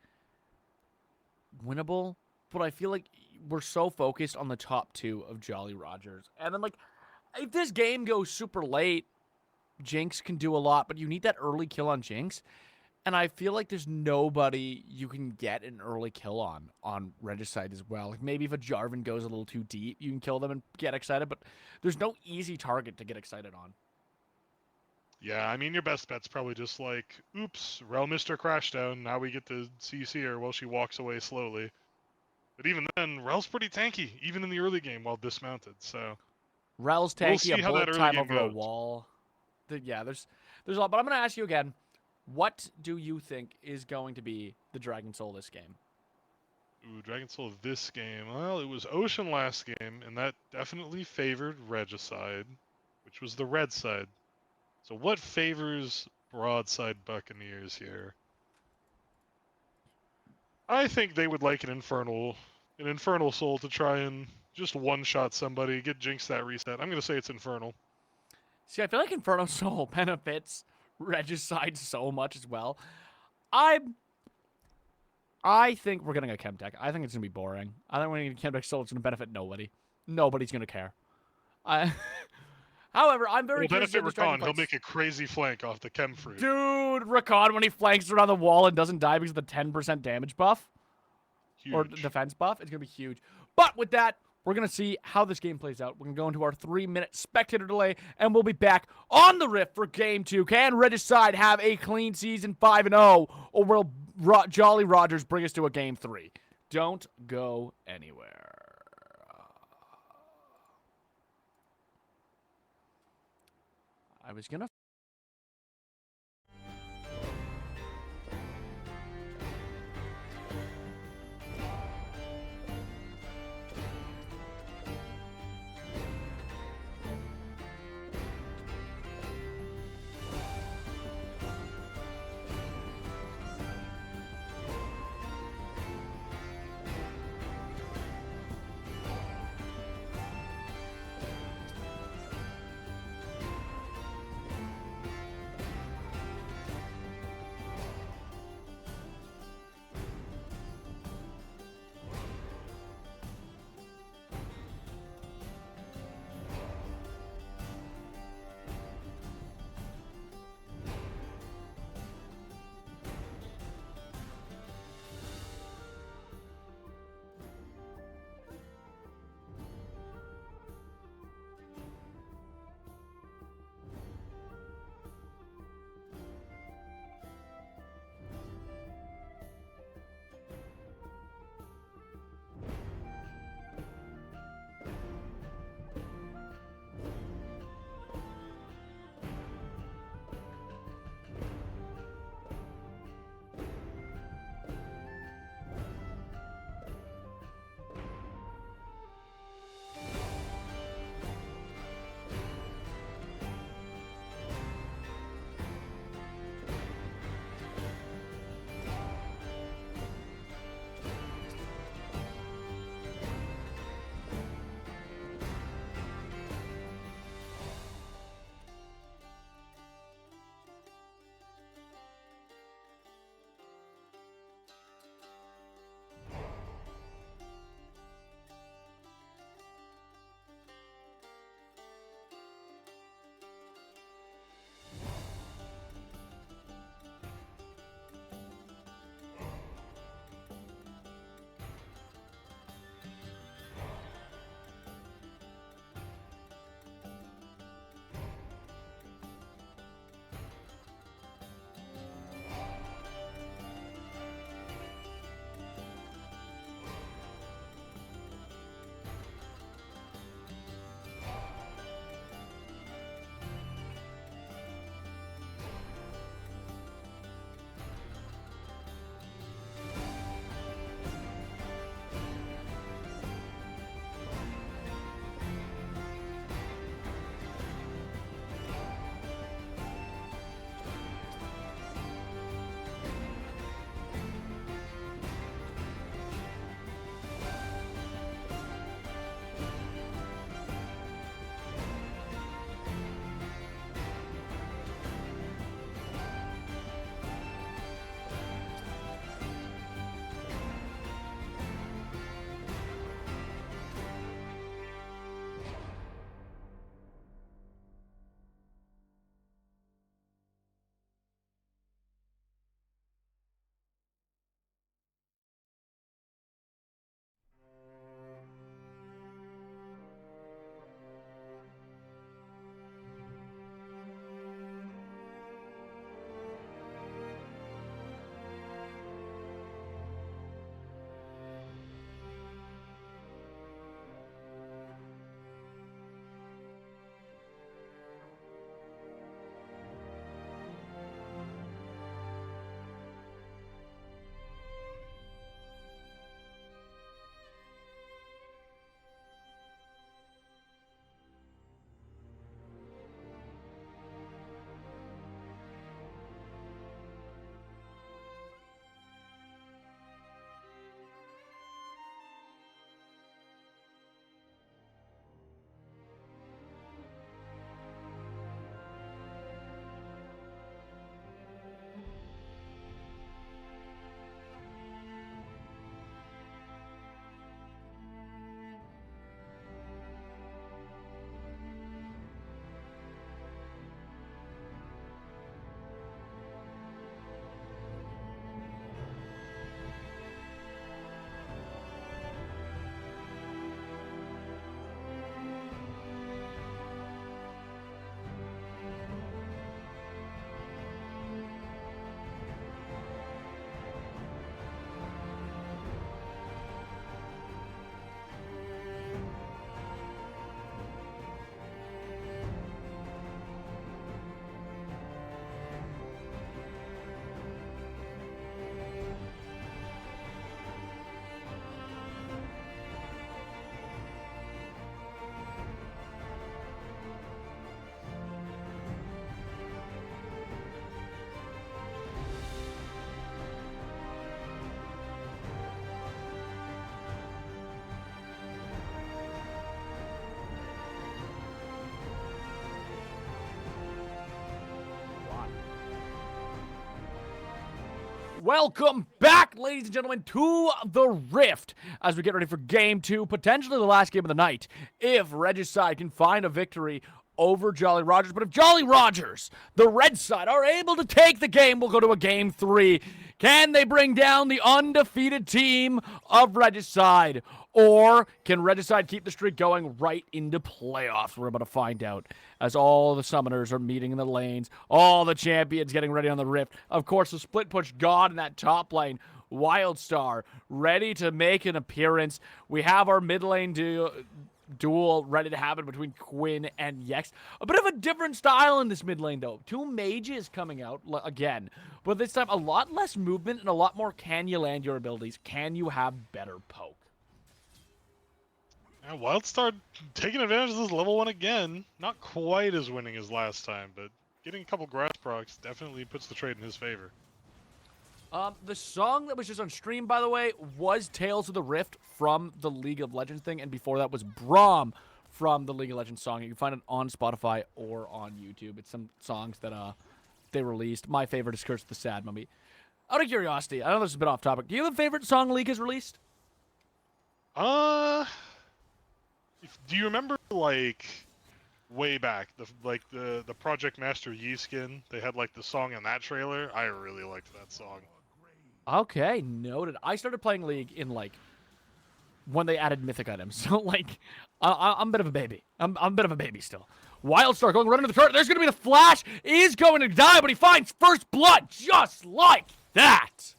winnable. But I feel like we're so focused on the top two of Jolly Rogers. And then, like, if this game goes super late, Jinx can do a lot, but you need that early kill on Jinx. And I feel like there's nobody you can get an early kill on Regicide as well. Like maybe if a Jarvan goes a little too deep, you can kill them and get excited, but there's no easy target to get excited on. Yeah, I mean, your best bet's probably just like, oops, Rel missed her Crashdown. Now we get to CC her while she walks away slowly. But even then, Rel's pretty tanky, even in the early game while dismounted. So Rel's we'll tanky, see a how that bullet early time game over a goes. wall. Yeah, there's a lot. But I'm going to ask you again, what do you think is going to be the Dragon Soul this game? Ooh, Dragon Soul this game. Well, it was Ocean last game, and that definitely favored Regicide, which was the red side. So what favors Broadside Buccaneers here? I think they would like an Infernal Soul to try and just one-shot somebody, get Jinx that reset. I'm going to say it's Infernal. See, I feel like Inferno Soul benefits Regicide so much as well. I think we're getting a Chem Tech. I think it's going to be boring. I think we're going to get Chem Tech Soul. It's going to benefit nobody. Nobody's going to care. However, I'm very It'll curious to benefit see how this Dragon Rakan. He'll fights. make a crazy flank off the Chem Fruit. Dude, Rakan when he flanks around the wall and doesn't die because of the 10% damage buff. Huge. Or defense buff. It's going to be huge. But with that, we're going to see how this game plays out. We're going to go into our 3-minute spectator delay, and we'll be back on the Rift for Game 2. Can Regicide have a clean season 5-0, or will Jolly Rogers bring us to a Game 3? Don't go anywhere. I was going to... Welcome back, ladies and gentlemen, to the Rift as we get ready for Game 2, potentially the last game of the night, if Regicide can find a victory over Jolly Rogers. But if Jolly Rogers, the red side, are able to take the game, we'll go to a Game 3. Can they bring down the undefeated team of Regicide? Or can Regicide keep the streak going right into playoffs? We're about to find out as all the summoners are meeting in the lanes, all the champions getting ready on the Rift. Of course, the split push god in that top lane, Wildstar, ready to make an appearance. We have our mid lane duel ready to happen between Quinn and Yex. A bit of a different style in this mid lane, though. Two mages coming out again, but this time a lot less movement and a lot more can you land your abilities? Can you have better poke? Yeah, Wildstar taking advantage of this level 1 again. Not quite as winning as last time, but getting a couple grass procs definitely puts the trade in his favor. The song that was just on stream, by the way, was Tales of the Rift from the League of Legends thing, and before that was Braum from the League of Legends song. You can find it on Spotify or on YouTube. It's some songs that they released. My favorite is Curse of the Sad Mummy. Out of curiosity, I know this is a bit off topic. Do you have a favorite song League has released? Do you remember, like, way back, the Project Master Yi skin? They had, like, the song in that trailer. I really liked that song. Okay, noted. I started playing League in, like, when they added mythic items. So, like, I'm a bit of a baby. I'm a bit of a baby still. Wildstar going right into the turret. There's going to be the flash. Is going to die, but he finds first blood just like that.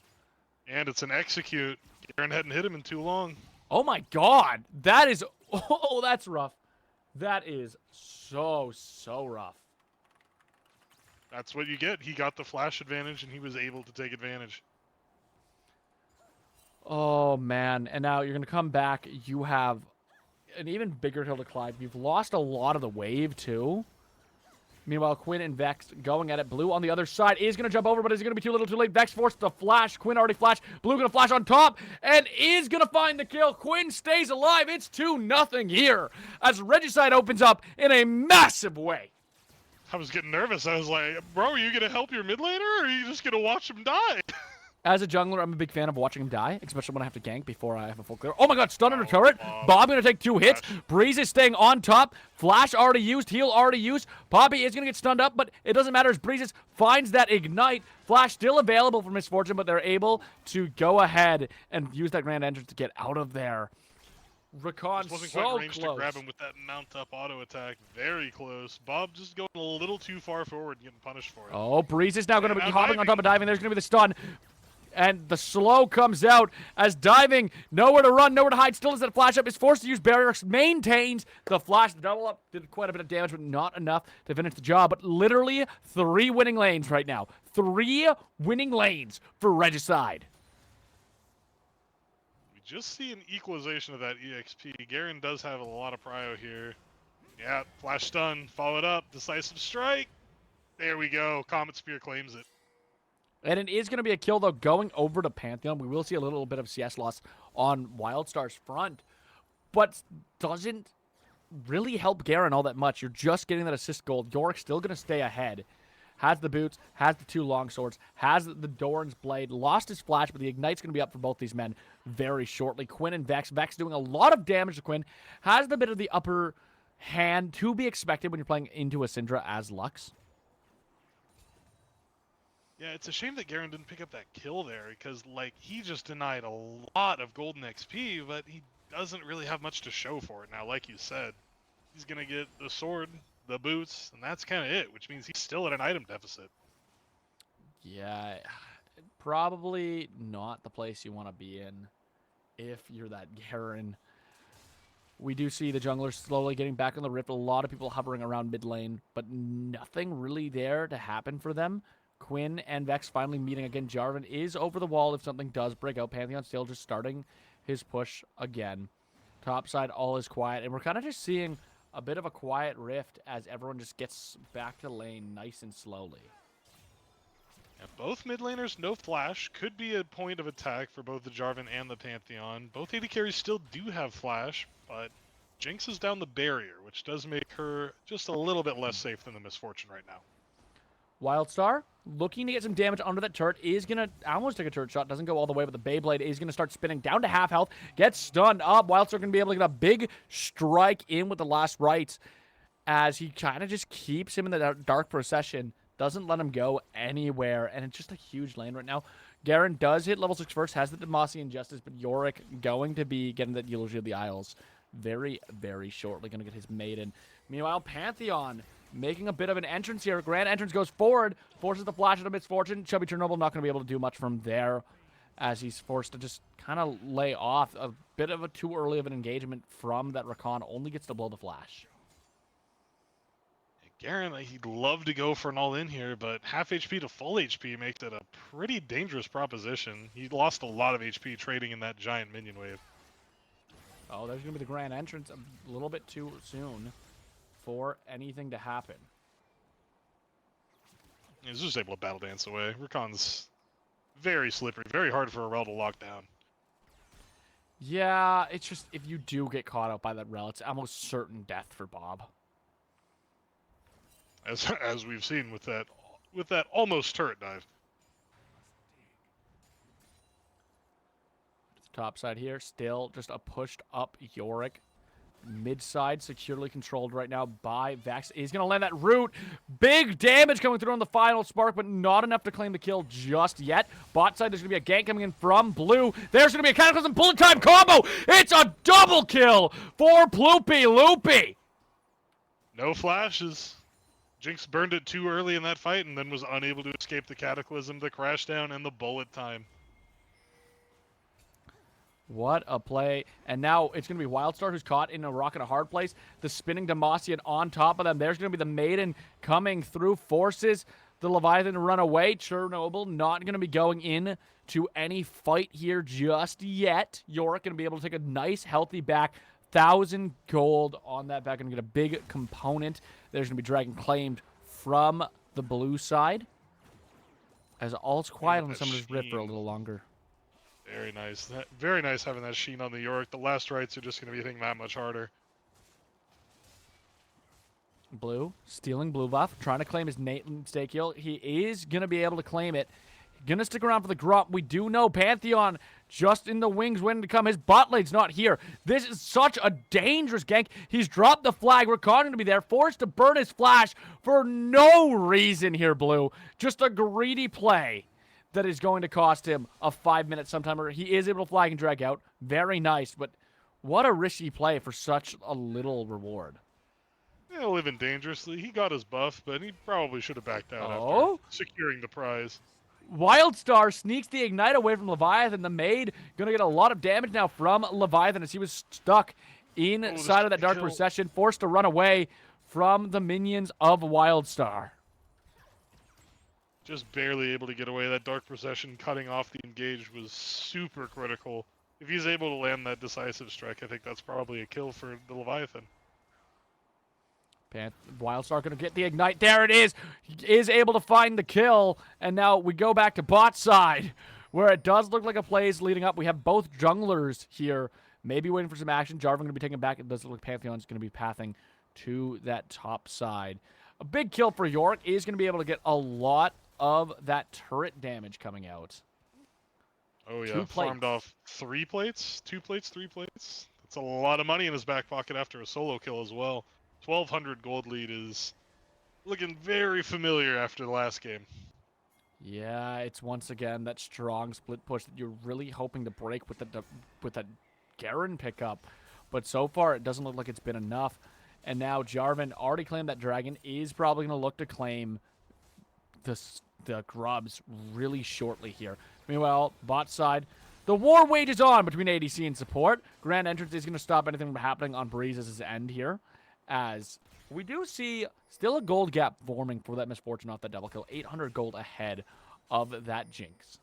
And it's an execute. Garen hadn't hit him in too long. Oh, my God. That is... Oh, that's rough. That is so rough. That's what you get. He got the flash advantage, and he was able to take advantage. Oh, man. And now you're going to come back. You have an even bigger hill to climb. You've lost a lot of the wave, too. Meanwhile, Quinn and Vex going at it. Blue on the other side is going to jump over, but is it going to be too little too late? Vex forced to flash. Quinn already flashed. Blue going to flash on top and is going to find the kill. Quinn stays alive. It's 2-0 here as Regicide opens up in a massive way. I was getting nervous. I was like, bro, are you going to help your mid laner, or are you just going to watch him die? As a jungler, I'm a big fan of watching him die, especially when I have to gank before I have a full clear. Oh my god, stun under turret. Bob going to take 2 hits. Breeze is staying on top. Flash already used. Heal already used. Poppy is going to get stunned up, but it doesn't matter as Breeze finds that ignite. Flash still available for Misfortune, but they're able to go ahead and use that Grand Entrance to get out of there. Rakan wasn't so quite ranged close. to grab him with that mount up auto attack. Very close. Bob just going a little too far forward and getting punished for it. Oh, Breeze is now going to be now hopping on diving. top of diving. There's going to be the stun. And the slow comes out as diving, nowhere to run, nowhere to hide, still does that flash up, is forced to use barrier, maintains the flash, the double up, did quite a bit of damage, but not enough to finish the job. But literally 3 winning lanes right now. 3 winning lanes for Regicide. We just see an equalization of that EXP. Garen does have a lot of prio here. Yeah, flash stun, followed up, decisive strike. There we go. Comet Spear claims it. And it is going to be a kill, though, going over to Pantheon. We will see a little bit of CS loss on Wildstar's front, but doesn't really help Garen all that much. You're just getting that assist gold. Yorick's still going to stay ahead. Has the boots, has the 2 long swords, has the Doran's blade, lost his flash, but the ignite's going to be up for both these men very shortly. Quinn and Vex. Vex doing a lot of damage to Quinn. Has the bit of the upper hand to be expected when you're playing into a Syndra as Lux. Yeah, it's a shame that Garen didn't pick up that kill there, because, like, he just denied a lot of golden XP, but he doesn't really have much to show for it now, like you said. He's going to get the sword, the boots, and that's kind of it, which means he's still at an item deficit. Yeah, probably not the place you want to be in if you're that Garen. We do see the junglers slowly getting back on the Rift. A lot of people hovering around mid lane, but nothing really there to happen for them. Quinn and Vex finally meeting again. Jarvan is over the wall if something does break out. Pantheon still just starting his push again. Top side, all is quiet. And we're kind of just seeing a bit of a quiet Rift as everyone just gets back to lane nice and slowly. Yeah, both mid laners, no flash. Could be a point of attack for both the Jarvan and the Pantheon. Both AD carries still do have flash, but Jinx is down the barrier, which does make her just a little bit less safe than the Misfortune right now. Wildstar looking to get some damage under that turret, is going to almost take a turret shot, doesn't go all the way, but the Beyblade is going to start spinning down to half health, gets stunned up. Wildstar going to be able to get a big strike in with the last rites as he kind of just keeps him in the dark procession, doesn't let him go anywhere, and it's just a huge lane right now. Garen does hit level 6 first, has the Demacian Justice, but Yorick going to be getting that Eulogy of the Isles very, very shortly, going to get his Maiden. Meanwhile, Pantheon making a bit of an entrance here. Grand Entrance goes forward, forces the flash into Misfortune. Chubby Chernobyl not going to be able to do much from there as he's forced to just kind of lay off. A bit of a too early of an engagement from that Rakan, only gets to blow the flash. Garen, he'd love to go for an all-in here, but half HP to full HP makes it a pretty dangerous proposition. He lost a lot of HP trading in that giant minion wave. Oh, there's going to be the Grand Entrance a little bit too soon for anything to happen. He's just able to battle dance away. Rakan's very slippery, very hard for a Rel to lock down. Yeah, it's just if you do get caught out by that Rel, it's almost certain death for Bob. As we've seen with that almost turret dive. Top side here, still just a pushed up Yorick. Mid side securely controlled right now by Vex. He's going to land that root. Big damage coming through on the final spark, but not enough to claim the kill just yet. Bot side, there's going to be a gank coming in from Blue. There's going to be a Cataclysm bullet time combo. It's a double kill for Ploopy Loopy. No flashes. Jinx burned it too early in that fight and then was unable to escape the Cataclysm, the crash down, and the bullet time. What a play. And now it's going to be Wildstar who's caught in a rock and a hard place. The spinning Demacian on top of them. There's going to be the Maiden coming through, forces the Leviathan to run away. Chernobyl not going to be going in to any fight here just yet. Yorick going to be able to take a nice, healthy back. 1,000 gold on that back. Going to get a big component. There's going to be Dragon claimed from the blue side. As all's quiet on the Summoner's Rift for a little longer. Very nice. Very nice having that sheen on the Yorick. The last rights are just going to be hitting that much harder. Blue, stealing blue buff, trying to claim his stake heal. He is going to be able to claim it. Going to stick around for the Grump. We do know Pantheon just in the wings waiting to come. His bot lane's not here. This is such a dangerous gank. He's dropped the flag. Rakan going to be there, forced to burn his flash for no reason here, Blue. Just a greedy play that is going to cost him a 5-minute sometime. He is able to flag and drag out. Very nice, but what a risky play for such a little reward. Yeah, living dangerously. He got his buff, but he probably should have backed out after securing the prize. Wildstar sneaks the Ignite away from Leviathan. The Maid going to get a lot of damage now from Leviathan as he was stuck inside of that Dark Procession, forced to run away from the minions of Wildstar. Just barely able to get away. That Dark Procession cutting off the engage was super critical. If he's able to land that decisive strike, I think that's probably a kill for the Leviathan. Wildstar going to get the Ignite. There it is. He is able to find the kill. And now we go back to bot side, where it does look like a play is leading up. We have both junglers here, maybe waiting for some action. Jarvan going to be taken back. It does look like Pantheon's going to be pathing to that top side. A big kill for Yorick is going to be able to get a lot of that turret damage coming out. Oh yeah, farmed off 3 plates? 2 plates, 3 plates? That's a lot of money in his back pocket after a solo kill as well. 1,200 gold lead is looking very familiar after the last game. Yeah, it's once again that strong split push that you're really hoping to break with that Garen pickup. But so far, it doesn't look like it's been enough. And now Jarvan already claimed that dragon, is probably going to look to claim the grubs really shortly here. Meanwhile, bot side, the war wages on between ADC and support. Grand Entrance is going to stop anything from happening on Breeze's end here, as we do see still a gold gap forming for that Misfortune off that double kill. 800 gold ahead of that Jinx.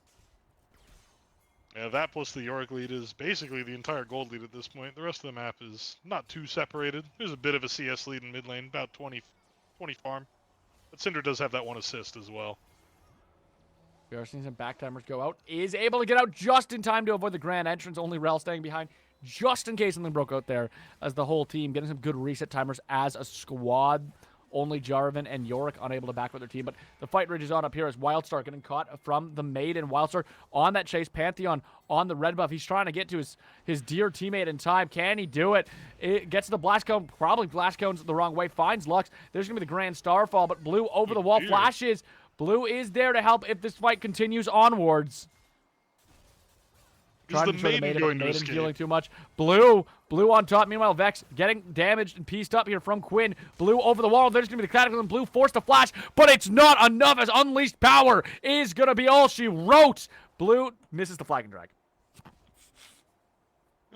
Yeah, that plus the Yorick lead is basically the entire gold lead at this point. The rest of the map is not too separated. There's a bit of a CS lead in mid lane, about 20 farm. But Cinder does have that 1 assist as well. We are seeing some backtimers go out. Is able to get out just in time to avoid the Grand Entrance. Only Rel staying behind just in case something broke out there, as the whole team getting some good reset timers as a squad. Only Jarvan and Yorick unable to back with their team. But the fight rages on up here as Wildstar getting caught from the Maiden. Wildstar on that chase. Pantheon on the red buff. He's trying to get to his dear teammate in time. Can he do it? It gets to the blast cone. Probably blast cones the wrong way. Finds Lux. There's going to be the Grand Starfall, but Blue over the wall flashes. Blue is there to help if this fight continues onwards. Is the Maiden going to escape? Healing too much. Blue on top. Meanwhile, Vex getting damaged and pieced up here from Quinn. Blue over the wall. There's going to be the Cataclysm. Blue forced to flash, but it's not enough as Unleashed Power is going to be all she wrote. Blue misses the Flag and Drag.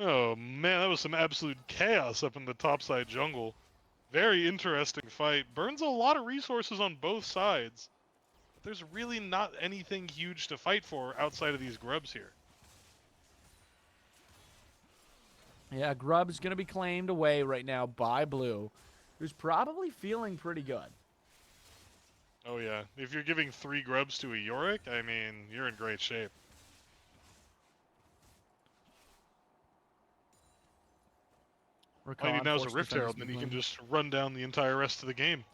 Oh, man, that was some absolute chaos up in the topside jungle. Very interesting fight. Burns a lot of resources on both sides. But there's really not anything huge to fight for outside of these grubs here. Yeah, Grub's going to be claimed away right now by Blue, who's probably feeling pretty good. Oh, yeah. If you're giving 3 grubs to a Yorick, I mean, you're in great shape. All you need now is a Rift Herald, and then you can just run down the entire rest of the game.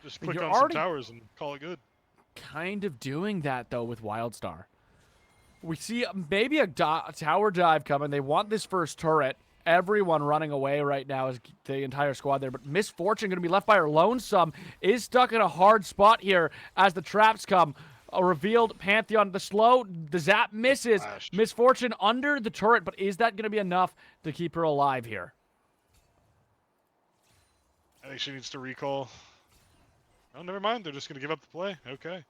Just click on some towers and call it good. Kind of doing that, though, with Wildstar. We see maybe a tower dive coming. They want this first turret. Everyone running away right now is the entire squad there. But Misfortune going to be left by her lonesome. Is stuck in a hard spot here as the traps come. A revealed Pantheon. The zap misses. Flash. Misfortune under the turret. But is that going to be enough to keep her alive here? I think she needs to recall. Oh, never mind. They're just going to give up the play. Okay.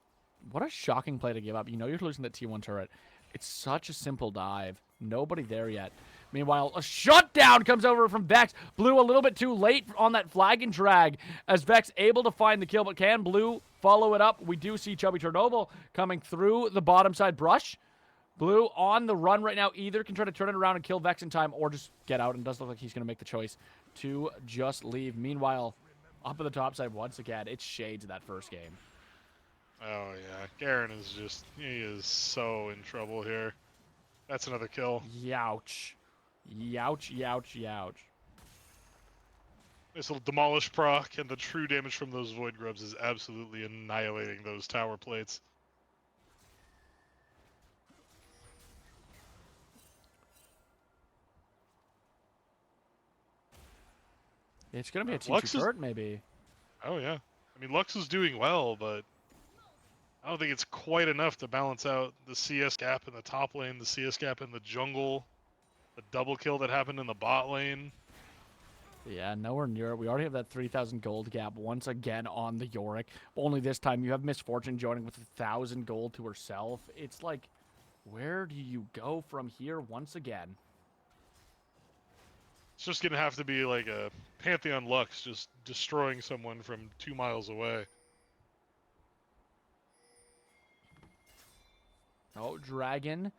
What a shocking play to give up. You know you're losing that T1 turret. It's such a simple dive. Nobody there yet. Meanwhile, a shutdown comes over from Vex. Blue a little bit too late on that flag and drag as Vex able to find the kill, but can Blue follow it up? We do see Chubby Chernobyl coming through the bottom side brush. Blue on the run right now. Either can try to turn it around and kill Vex in time or just get out, and does look like he's going to make the choice to just leave. Meanwhile, up at the top side once again, it's shades of that first game. Oh, yeah. Garen is just... He is so in trouble here. That's another kill. Youch. Youch, youch, youch. This little demolish proc, and the true damage from those Void Grubs is absolutely annihilating those tower plates. It's going to be a T2 turret, maybe. Oh, yeah. I mean, Lux is doing well, but I don't think it's quite enough to balance out the CS gap in the top lane, the CS gap in the jungle, the double kill that happened in the bot lane. Yeah, nowhere near it. We already have that 3,000 gold gap once again on the Yorick. Only this time you have Misfortune joining with 1,000 gold to herself. It's like, where do you go from here once again? It's just going to have to be like a Pantheon Lux just destroying someone from 2 miles away. Oh, Dragon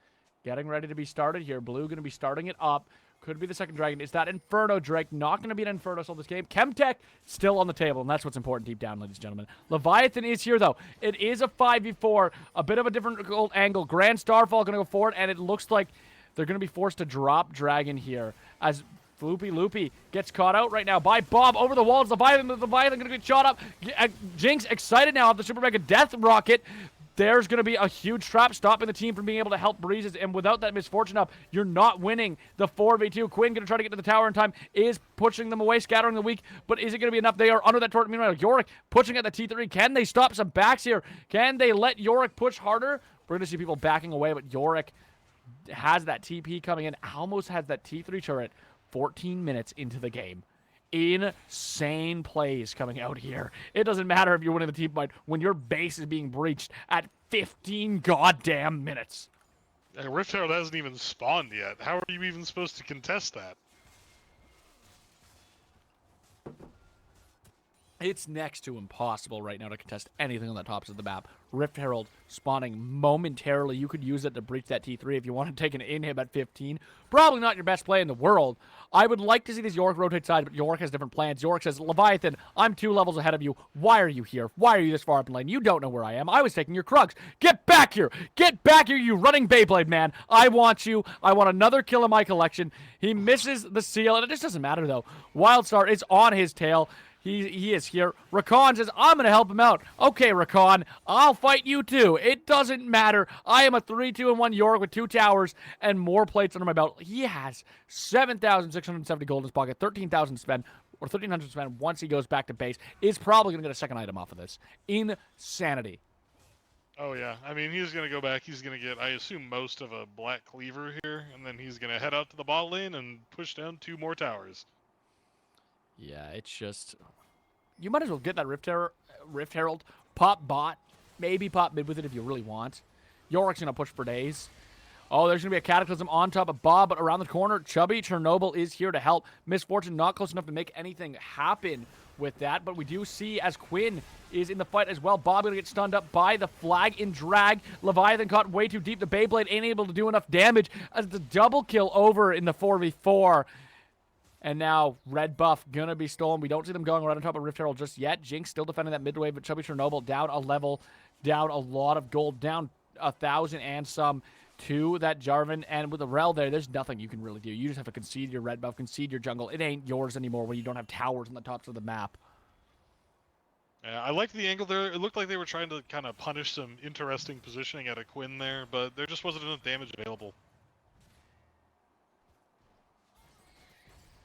getting ready to be started here. Blue going to be starting it up. Could be the second Dragon. Is that Inferno Drake? Not going to be an Inferno soul this game. Chemtech still on the table, and that's what's important deep down, ladies and gentlemen. Leviathan is here, though. It is a 5v4. A bit of a different angle. Grand Starfall going to go forward, and it looks like they're going to be forced to drop Dragon here as Floopy Loopy gets caught out right now by Bob over the walls. Leviathan going to get shot up. Jinx excited now of the Super Mega Death Rocket. There's going to be a huge trap stopping the team from being able to help Breezes, and without that Misfortune up, you're not winning the 4v2. Quinn going to try to get to the tower in time, is pushing them away, scattering the weak, but is it going to be enough? They are under that turret. Meanwhile, Yorick pushing at the T3. Can they stop some backs here? Can they let Yorick push harder? We're going to see people backing away, but Yorick has that TP coming in, almost has that T3 turret 14 minutes into the game. Insane plays coming out here. It doesn't matter if you're winning the team fight when your base is being breached at 15 goddamn minutes. Rift Herald hasn't even spawned yet. How are you even supposed to contest that? It's next to impossible right now to contest anything on the tops of the map. Rift Herald spawning momentarily. You could use it to breach that T3 if you want to take an inhib at 15. Probably not your best play in the world. I would like to see this Yorick rotate sides, but Yorick has different plans. Yorick says, Leviathan, I'm 2 levels ahead of you. Why are you here? Why are you this far up in lane? You don't know where I am. I was taking your Krugs. Get back here. Get back here, you running Beyblade man. I want you. I want another kill in my collection. He misses the seal, and it just doesn't matter, though. Wildstar is on his tail. He is here. Rakan says, I'm going to help him out. Okay, Rakan, I'll fight you too. It doesn't matter. I am a 3-2-1 Yorick with 2 towers and more plates under my belt. He has 7,670 gold in his pocket, 13,000 to spend, or 1,300 to spend once he goes back to base. Is probably going to get a second item off of this. Insanity. Oh yeah, I mean he's gonna go back. He's gonna get, I assume, most of a black cleaver here, and then he's gonna head out to the bot lane and push down 2 more towers. Yeah, it's just... You might as well get that Rift Herald, pop bot, maybe pop mid with it if you really want. Yorick's going to push for days. Oh, there's going to be a Cataclysm on top of Bob, but around the corner, Chubby Chernobyl is here to help. Misfortune not close enough to make anything happen with that, but we do see as Quinn is in the fight as well. Bob going to get stunned up by the flag in drag. Leviathan caught way too deep. The Beyblade ain't able to do enough damage as the double kill over in the 4v4. And now, red buff gonna be stolen. We don't see them going right on top of Rift Herald just yet. Jinx still defending that mid wave, but Chubby Chernobyl down a level, down a lot of gold, down 1,000 and some to that Jarvan. And with the Rel there's nothing you can really do. You just have to concede your red buff, concede your jungle. It ain't yours anymore when you don't have towers on the tops of the map. Yeah, I liked the angle there. It looked like they were trying to kind of punish some interesting positioning at a Quinn there, but there just wasn't enough damage available.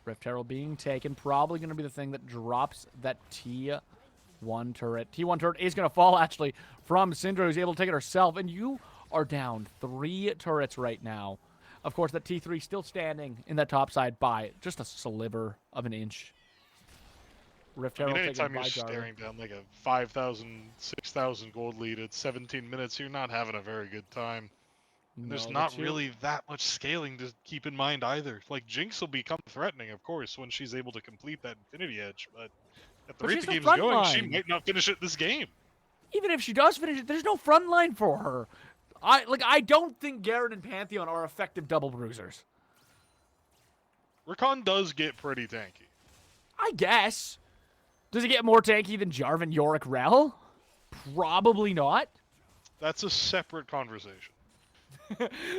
Rift Herald being taken, probably going to be the thing that drops that T1 turret. T1 turret is going to fall, actually, from Syndra, who's able to take it herself. And you are down 3 turrets right now. Of course, that T3 still standing in that top side by just a sliver of an inch. Rift Herald anytime you're taken by Jarvan. staring down like a 5,000, 6,000 gold lead at 17 minutes, you're not having a very good time. And there's not really that much scaling to keep in mind either. Like, Jinx will become threatening, of course, when she's able to complete that Infinity Edge, but at the rate the game's going, she might not finish it this game. Even if she does finish it, there's no front line for her. I don't think Garen and Pantheon are effective double bruisers. Rakan does get pretty tanky. I guess. Does he get more tanky than Jarvan, Yorick, Rel? Probably not. That's a separate conversation.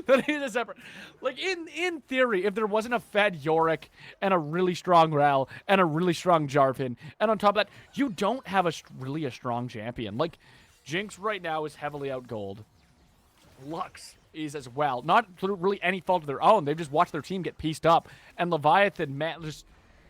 That is a separate... Like, in theory, if there wasn't a fed Yorick and a really strong Rel and a really strong Jarvan, and on top of that, you don't have really a strong champion. Like, Jinx right now is heavily outgold. Lux is as well. Not through really any fault of their own. They've just watched their team get pieced up. And Leviathan, man,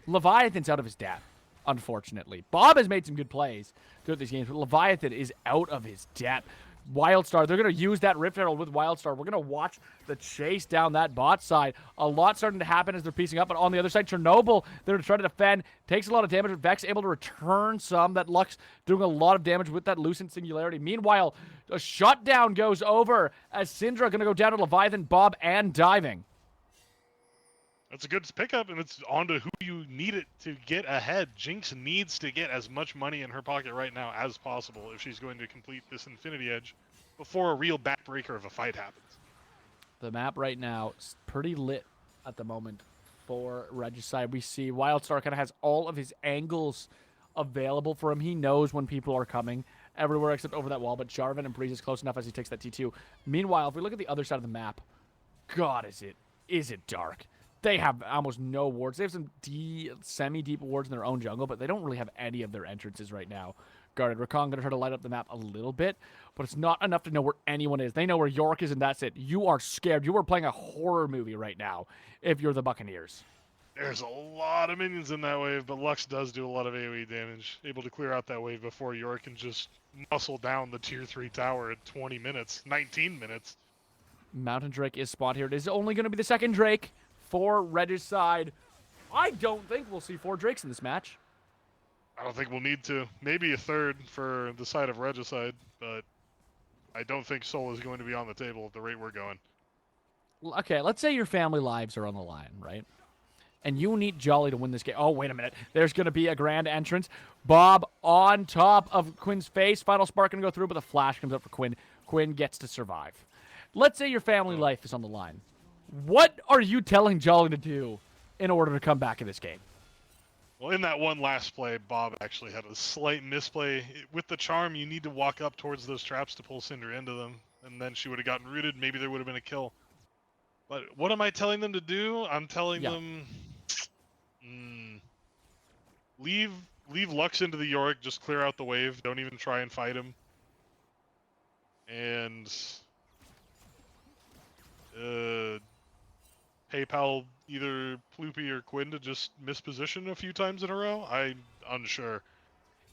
Leviathan's out of his depth, unfortunately. Bob has made some good plays throughout these games, but Leviathan is out of his depth. Wildstar, they're going to use that Rift Herald with Wildstar. We're going to watch the chase down that bot side. A lot starting to happen as they're piecing up, but on the other side, Chernobyl, they're trying to defend. Takes a lot of damage, but Vex able to return some. That Lux doing a lot of damage with that Lucent Singularity. Meanwhile, a shutdown goes over as Syndra going to go down to Leviathan, Bob, and diving. That's a good pickup, and it's on to who you need it to get ahead. Jinx needs to get as much money in her pocket right now as possible if she's going to complete this Infinity Edge before a real backbreaker of a fight happens. The map right now is pretty lit at the moment for Regicide. We see Wildstar kind of has all of his angles available for him. He knows when people are coming everywhere except over that wall, but Jarvan and Breeze is close enough as he takes that T2. Meanwhile, if we look at the other side of the map, God, is it dark. They have almost no wards. They have some semi-deep wards in their own jungle, but they don't really have any of their entrances right now guarded. Rakan going to try to light up the map a little bit, but it's not enough to know where anyone is. They know where Yorick is, and that's it. You are scared. You are playing a horror movie right now if you're the Buccaneers. There's a lot of minions in that wave, but Lux does do a lot of AoE damage. Able to clear out that wave before Yorick can just muscle down the tier 3 tower at 20 minutes, 19 minutes. Mountain Drake is spawned here. It is only going to be the second Drake for Regicide. I don't think we'll see 4 Drakes in this match. I don't think we'll need to. Maybe a third for the side of Regicide, but I don't think Soul is going to be on the table at the rate we're going. Okay, let's say your family lives are on the line, right? And you need Jolly to win this game. Oh, wait a minute. There's going to be a grand entrance. Bob on top of Quinn's face. Final Spark going to go through, but the flash comes up for Quinn. Quinn gets to survive. Let's say your family life is on the line. What are you telling Jolly to do in order to come back in this game? Well, in that one last play, Bob actually had a slight misplay. With the charm, you need to walk up towards those traps to pull Cinder into them, and then she would have gotten rooted. Maybe there would have been a kill. But what am I telling them to do? I'm telling them... leave leave Lux into the Yorick, just clear out the wave. Don't even try and fight him. And PayPal either Ploopy or Quinn to just misposition a few times in a row. I'm unsure.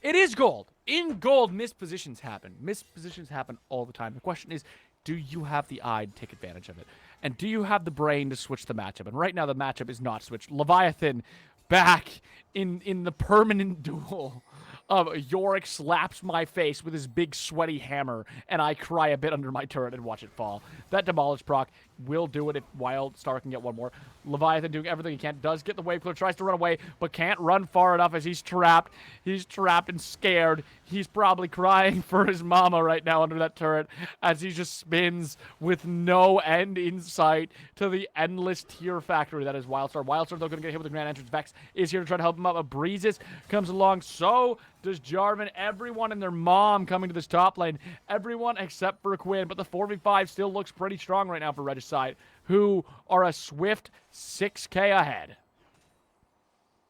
It is gold. In gold, mispositions happen. Mispositions happen all the time. The question is, do you have the eye to take advantage of it? And do you have the brain to switch the matchup? And right now, the matchup is not switched. Leviathan back in the permanent duel of Yorick slaps my face with his big sweaty hammer, and I cry a bit under my turret and watch it fall. That Demolish proc will do it if Wildstar can get one more. Leviathan doing everything he can, does get the wave clear, tries to run away, but can't run far enough as he's trapped. He's trapped and scared. He's probably crying for his mama right now under that turret as he just spins with no end in sight to the endless tier factory that is Wildstar. Wildstar, though, going to get hit with the Grand Entrance. Vex is here to try to help him out, but Breezes comes along. So does Jarvan. Everyone and their mom coming to this top lane. Everyone except for Quinn, but the 4v5 still looks pretty strong right now for Regicide, who are a swift 6k ahead.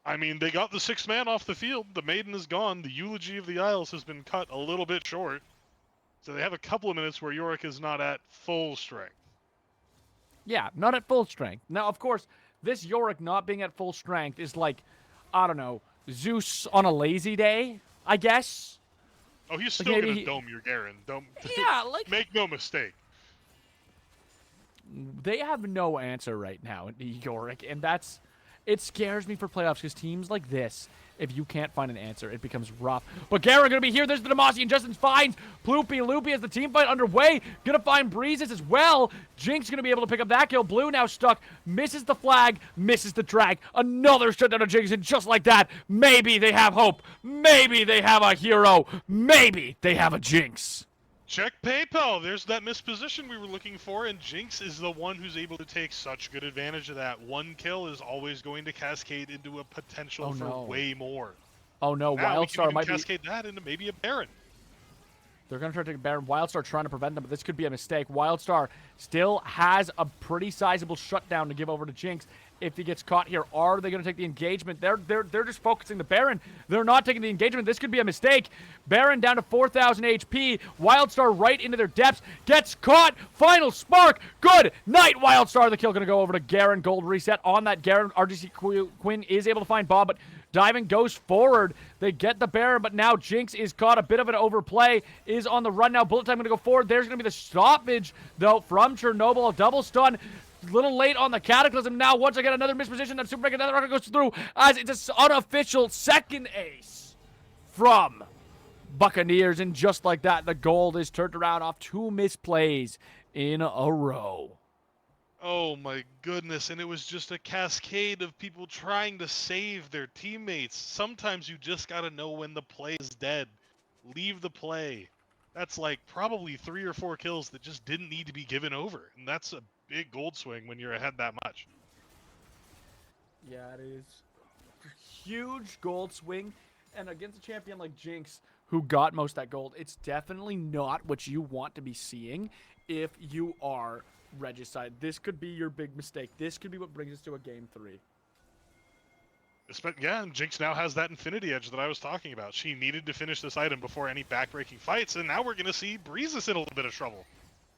I mean, they got the 6th man off the field. The Maiden is gone. The Eulogy of the Isles has been cut a little bit short. So they have a couple of minutes where Yorick is not at full strength. Yeah, not at full strength. Now, of course, this Yorick not being at full strength is like, I don't know, Zeus on a lazy day, I guess. Oh, he's Like, still maybe going to he- dome your Garen. Don't Yeah, like, make no mistake. they have no answer right now in Yorick, and it scares me for playoffs because teams like this, if you can't find an answer, it becomes rough. But Garen gonna be here. There's the Demacian. Justin finds Ploopy Loopy as the team fight underway. Gonna find Breezes as well. Jinx gonna be able to pick up that kill. Blue now stuck. Misses the flag. Misses the drag. Another shutdown of Jinx, and just like that, maybe they have hope. Maybe they have a hero. Maybe they have a Jinx. Check PayPal. There's that misposition we were looking for, and Jinx is the one who's able to take such good advantage of that. One kill is always going to cascade into a potential for way more. Oh no, Now Wildstar we might can be... cascade that into maybe a Baron. They're going to try to take a Baron. Wildstar trying to prevent them, but this could be a mistake. Wildstar still has a pretty sizable shutdown to give over to Jinx if he gets caught here. Are they going to take the engagement? They're just focusing the Baron. They're not taking the engagement. This could be a mistake. Baron down to 4,000 HP. Wildstar right into their depths. Gets caught. Final spark. Good night, Wildstar. The kill going to go over to Garen. Gold reset on that Garen. RGC Quinn is able to find Bob, but diving goes forward. They get the Baron, but now Jinx is caught. A bit of an overplay. Is on the run now. Bullet time going to go forward. There's going to be the stoppage, though, from Chernobyl. A double stun. Little late on the Cataclysm. Now, once again, another misposition. That Super Breaker, another rocket goes through as it's an unofficial second ace from Buccaneers. And just like that, the gold is turned around off 2 misplays in a row. Oh my goodness, and it was just a cascade of people trying to save their teammates. Sometimes you just gotta know when the play is dead. Leave the play. That's like probably 3 or 4 kills that just didn't need to be given over. And that's a big gold swing when you're ahead that much. Yeah, it is. Huge gold swing. And against a champion like Jinx, who got most of that gold, it's definitely not what you want to be seeing if you are Regicide. This could be your big mistake. This could be what brings us to a game 3. Yeah, and Jinx now has that Infinity Edge that I was talking about. She needed to finish this item before any backbreaking fights, and now we're going to see Breezes in a little bit of trouble.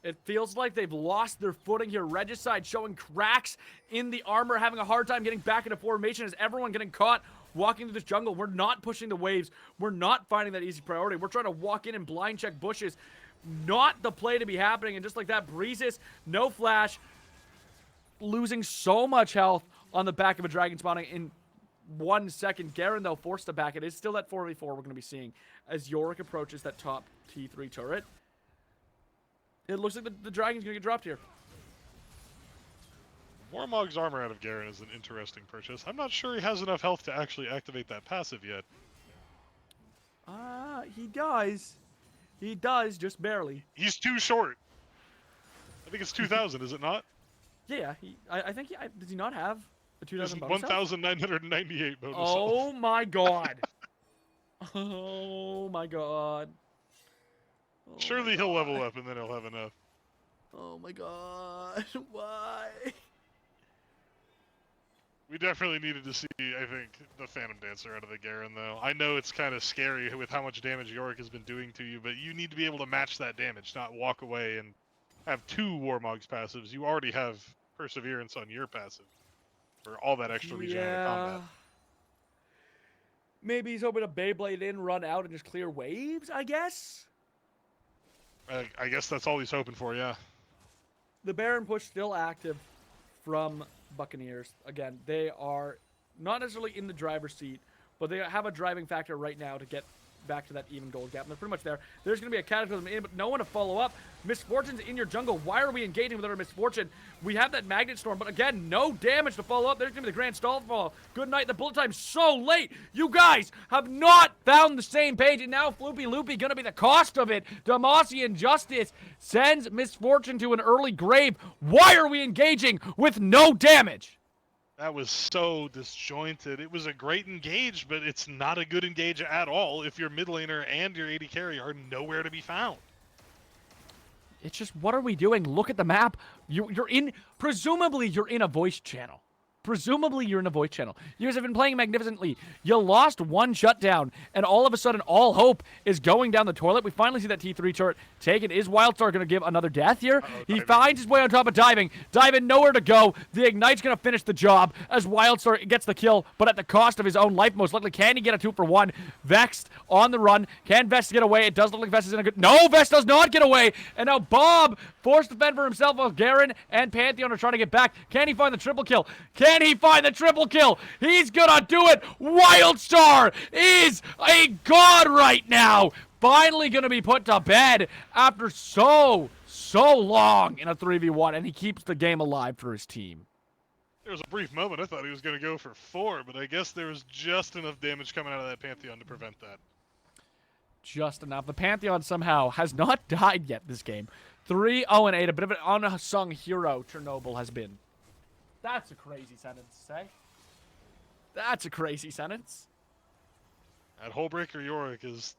It feels like they've lost their footing here. Regicide showing cracks in the armor, having a hard time getting back into formation as everyone getting caught walking through this jungle. We're not pushing the waves. We're not finding that easy priority. We're trying to walk in and blind check bushes. Not the play to be happening. And just like that, Breezes, no flash, losing so much health on the back of a dragon spawning in 1 second. Garen, though, forced to back. It is still that 4v4 we're going to be seeing as Yorick approaches that top T3 turret. It looks like the dragon's going to get dropped here. Warmog's armor out of Garen is an interesting purchase. I'm not sure he has enough health to actually activate that passive yet. He does. He does, just barely. He's too short. I think it's 2,000, is it not? Yeah, I think does he not have a 2,000 It's bonus health? 1,998 bonus Oh health. my god. Oh my god. Oh Surely my he'll god. level up and then he'll have enough. Oh my god. Why? We definitely needed to see, I think, the Phantom Dancer out of the Garen, though. I know it's kind of scary with how much damage Yorick has been doing to you, but you need to be able to match that damage, not walk away and have 2 Warmog's passives. You already have Perseverance on your passive for all that extra regen out of combat. Maybe he's hoping to Beyblade in, run out, and just clear waves, I guess? I guess that's all he's hoping for, yeah. The Baron push still active from Buccaneers. Again, they are not necessarily in the driver's seat, but they have a driving factor right now to get back to that even gold gap. And they're pretty much there. There's going to be a Cataclysm in, but no one to follow up. Misfortune's in your jungle. Why are we engaging with our Misfortune? We have that Magnet Storm, but again, no damage to follow up. There's going to be the Grand Stallfall. Good night. The bullet time's so late. You guys have not found the same page, and now Floopy Loopy going to be the cost of it. Demacian Justice sends Misfortune to an early grave. Why are we engaging with no damage? That was so disjointed. It was a great engage, but it's not a good engage at all if your mid laner and your AD carry are nowhere to be found. It's just, what are we doing? Look at the map. Presumably you're in a voice channel. Presumably you're in a voice channel. You guys have been playing magnificently. You lost one shutdown, and all of a sudden, all hope is going down the toilet. We finally see that T3 turret taken. Is Wildstar going to give another death here? He finds his way on top of Diving. Diving nowhere to go. The Ignite's going to finish the job as Wildstar gets the kill, but at the cost of his own life, most likely. Can he get a 2-for-1? Vexed on the run. Can Vest get away? It does look like Vest is in a good... No, Vest does not get away! And now Bob forced to fend for himself while Garen and Pantheon are trying to get back. Can he find the triple kill? Can he find the triple kill? He's gonna do it! Wildstar is a god right now! Finally gonna be put to bed after so long in a 3v1, and he keeps the game alive for his team. There was a brief moment I thought he was going to go for 4, but I guess there was just enough damage coming out of that Pantheon to prevent that. Just enough. The Pantheon somehow has not died yet this game. 3-0-8, a bit of an unsung hero Chernobyl has been. That's a crazy sentence to say. That's a crazy sentence. That Hullbreaker Yorick is,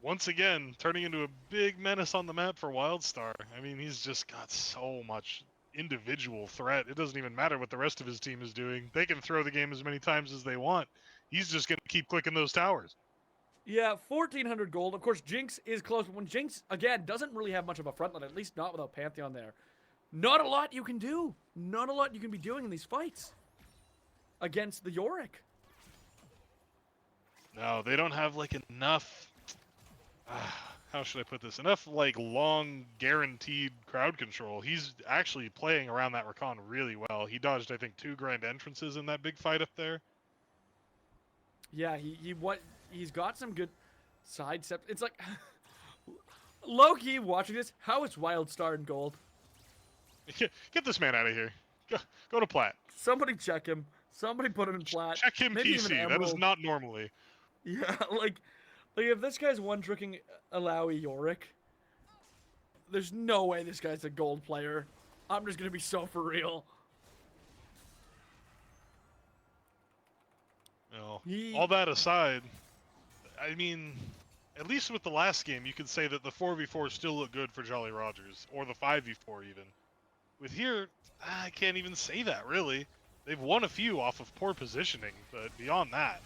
once again, turning into a big menace on the map for Wildstar. I mean, he's just got so much individual threat. It doesn't even matter what the rest of his team is doing. They can throw the game as many times as they want. He's just going to keep clicking those towers. Yeah, 1,400 gold. Of course, Jinx is close, but when Jinx, again, doesn't really have much of a front line, at least not without Pantheon there. Not a lot you can do. Not a lot you can be doing in these fights against the Yorick. No, they don't have, like, enough... how should I put this? Enough, like, long, guaranteed crowd control. He's actually playing around that Rakan really well. He dodged, I think, 2 grand entrances in that big fight up there. Yeah, he's got some good side steps. It's like, low-key watching this, how is Wildstar in gold? Get this man out of here. Go to plat. Somebody check him. Somebody put him in plat. Check him Maybe even PC. That is not normally. Yeah, like if this guy's one-tricking Alawi Yorick, there's no way this guy's a gold player. I'm just gonna be so for real. No. All that aside, I mean, at least with the last game, you could say that the 4v4 still look good for Jolly Rogers, or the 5v4 even. With here, I can't even say that, really. They've won a few off of poor positioning, but beyond that...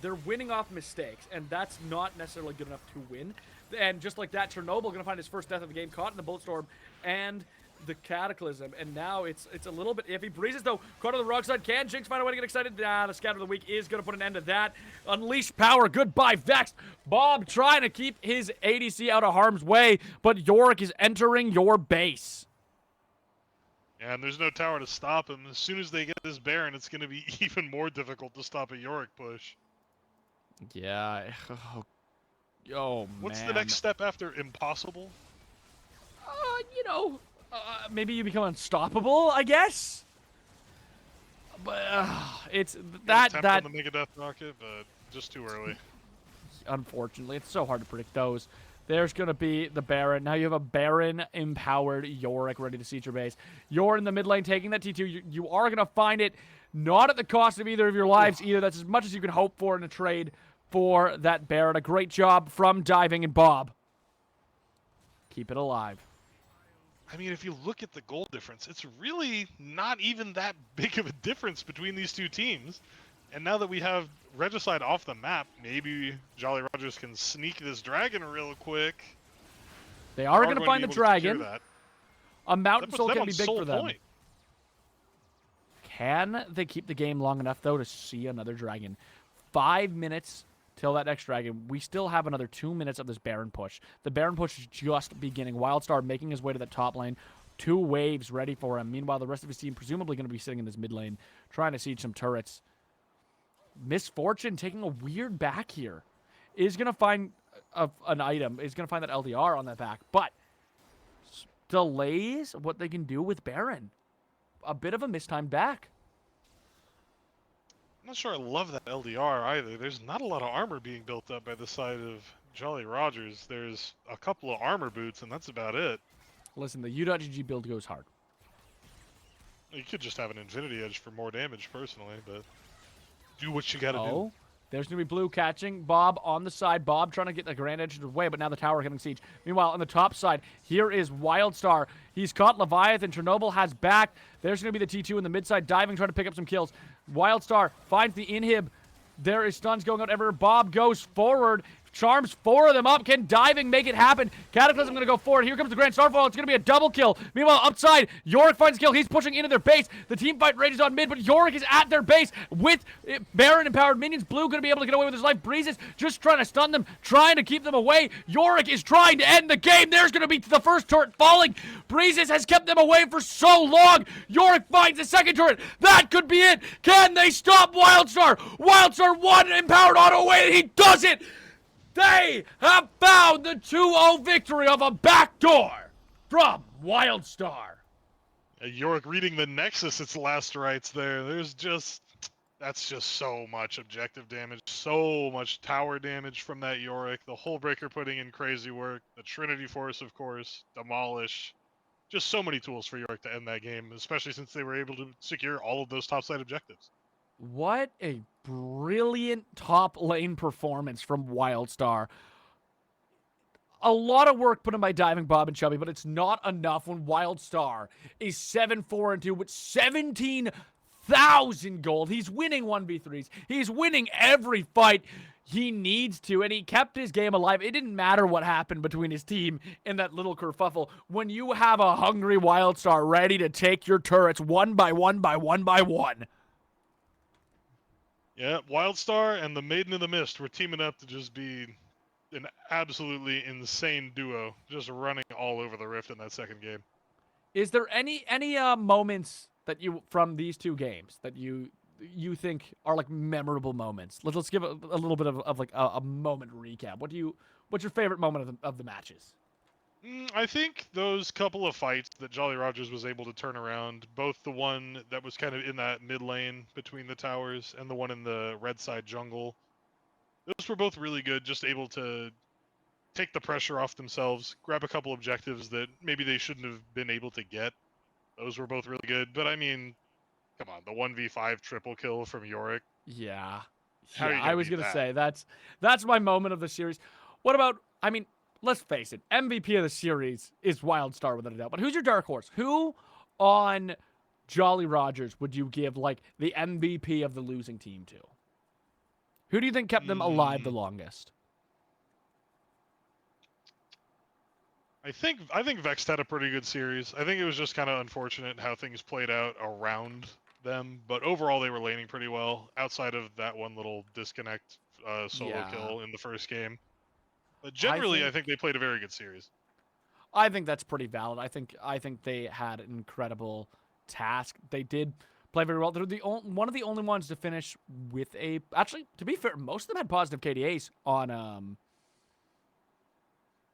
They're winning off mistakes, and that's not necessarily good enough to win. And just like that, Chernobyl going to find his first death of the game, caught in the Bullet Storm and the Cataclysm. And now it's a little bit iffy. Breezes, though, caught on the wrong side. Can Jinx find a way to get excited? The Scatter of the Week is going to put an end to that. Unleash power. Goodbye, Vexed. Bob trying to keep his ADC out of harm's way, but Yorick is entering your base. Yeah, and there's no tower to stop him. As soon as they get this Baron, it's going to be even more difficult to stop a Yorick push. Yeah. Oh, man. What's the next step after impossible? Maybe you become unstoppable, I guess. But it's that on the Mega Death Rocket, but just too early. Unfortunately, it's so hard to predict those. There's going to be the Baron. Now you have a Baron-empowered Yorick ready to siege your base. You're in the mid lane taking that T2. You are going to find it not at the cost of either of your lives either. That's as much as you can hope for in a trade for that Baron. A great job from Diving and Bob. Keep it alive. I mean, if you look at the goal difference, it's really not even that big of a difference between these two teams. And now that we have Regicide off the map, maybe Jolly Rogers can sneak this dragon real quick. They are going to find the dragon. That. A mountain That soul puts them can be on big Soul for them. Point. Can they keep the game long enough, though, to see another dragon? 5 minutes till that next dragon. We still have another 2 minutes of this Baron push. The Baron push is just beginning. Wildstar making his way to the top lane. 2 waves ready for him. Meanwhile, the rest of his team presumably going to be sitting in this mid lane, trying to siege some turrets. Misfortune taking a weird back here. Is going to find an item. Is going to find that LDR on that back. But delays what they can do with Baron. A bit of a mistimed back. I'm not sure I love that LDR either. There's not a lot of armor being built up by the side of Jolly Rogers. There's a couple of armor boots, and that's about it. Listen, the U.GG build goes hard. You could just have an Infinity Edge for more damage, personally, but do what you gotta do. There's going to be blue catching. Bob on the side. Bob trying to get the Grand Edge away, but now the tower getting siege. Meanwhile, on the top side, here is Wildstar. He's caught Leviathan. Chernobyl has back. There's going to be the T2 in the mid side, diving, trying to pick up some kills. Wildstar finds the inhib. There is stuns going out everywhere. Bob goes forward. Charms 4 of them up. Can diving make it happen? Cataclysm going to go forward. Here comes the Grand Starfall. It's going to be a double kill. Meanwhile, upside, Yorick finds a kill. He's pushing into their base. The team fight rages on mid, but Yorick is at their base with Baron-empowered minions. Blue going to be able to get away with his life. Breezes just trying to stun them, trying to keep them away. Yorick is trying to end the game. There's going to be the first turret falling. Breezes has kept them away for so long. Yorick finds the second turret. That could be it. Can they stop Wildstar? Wildstar 1 empowered auto away. He does it. They have found the 2-0 victory of a backdoor from Wildstar. Yorick reading the Nexus, its last rites there. That's just so much objective damage, so much tower damage from that Yorick. The Hullbreaker putting in crazy work. The Trinity Force, of course. Demolish. Just so many tools for Yorick to end that game, especially since they were able to secure all of those topside objectives. What a brilliant top lane performance from Wildstar. A lot of work put in by Diving Bob and Chubby, but it's not enough when Wildstar is 7-4-2 with 17,000 gold. He's winning 1v3s. He's winning every fight he needs to, and he kept his game alive. It didn't matter what happened between his team in that little kerfuffle. When you have a hungry Wildstar ready to take your turrets one by one by one by one. Yeah, Wildstar and the Maiden of the Mist were teaming up to just be an absolutely insane duo, just running all over the Rift in that second game. Is there any moments that you from these two games that you think are like memorable moments? Let's give a little bit of like a moment recap. What's your favorite moment of the matches? I think those couple of fights that Jolly Rogers was able to turn around, both the one that was kind of in that mid lane between the towers and the one in the red side jungle, those were both really good, just able to take the pressure off themselves, grab a couple objectives that maybe they shouldn't have been able to get. Those were both really good, but I mean, come on, the 1v5 triple kill from Yorick. Yeah. I was going to say, that's my moment of the series. What about, I mean, let's face it, MVP of the series is Wildstar without a doubt. But who's your dark horse? Who on Jolly Rogers would you give like the MVP of the losing team to? Who do you think kept them alive the longest? I think Vexed had a pretty good series. I think it was just kind of unfortunate how things played out around them, but overall they were laning pretty well outside of that one little disconnect solo kill in the first game. But generally, I think they played a very good series. I think that's pretty valid. I think they had an incredible task. They did play very well. They're one of the only ones to finish with a. Actually, to be fair, most of them had positive KDAs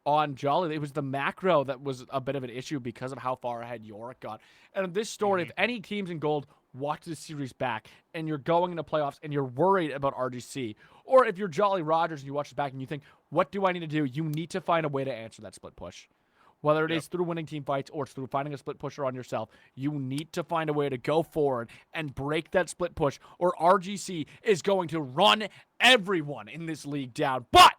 on Jolly. It was the macro that was a bit of an issue because of how far ahead Yorick got. And in this story, if any teams in gold watch this series back and you're going into playoffs and you're worried about RGC, or if you're Jolly Rogers and you watch this back and you think, what do I need to do? You need to find a way to answer that split push. Whether it is through winning team fights or it's through finding a split pusher on yourself, you need to find a way to go forward and break that split push, or RGC is going to run everyone in this league down. But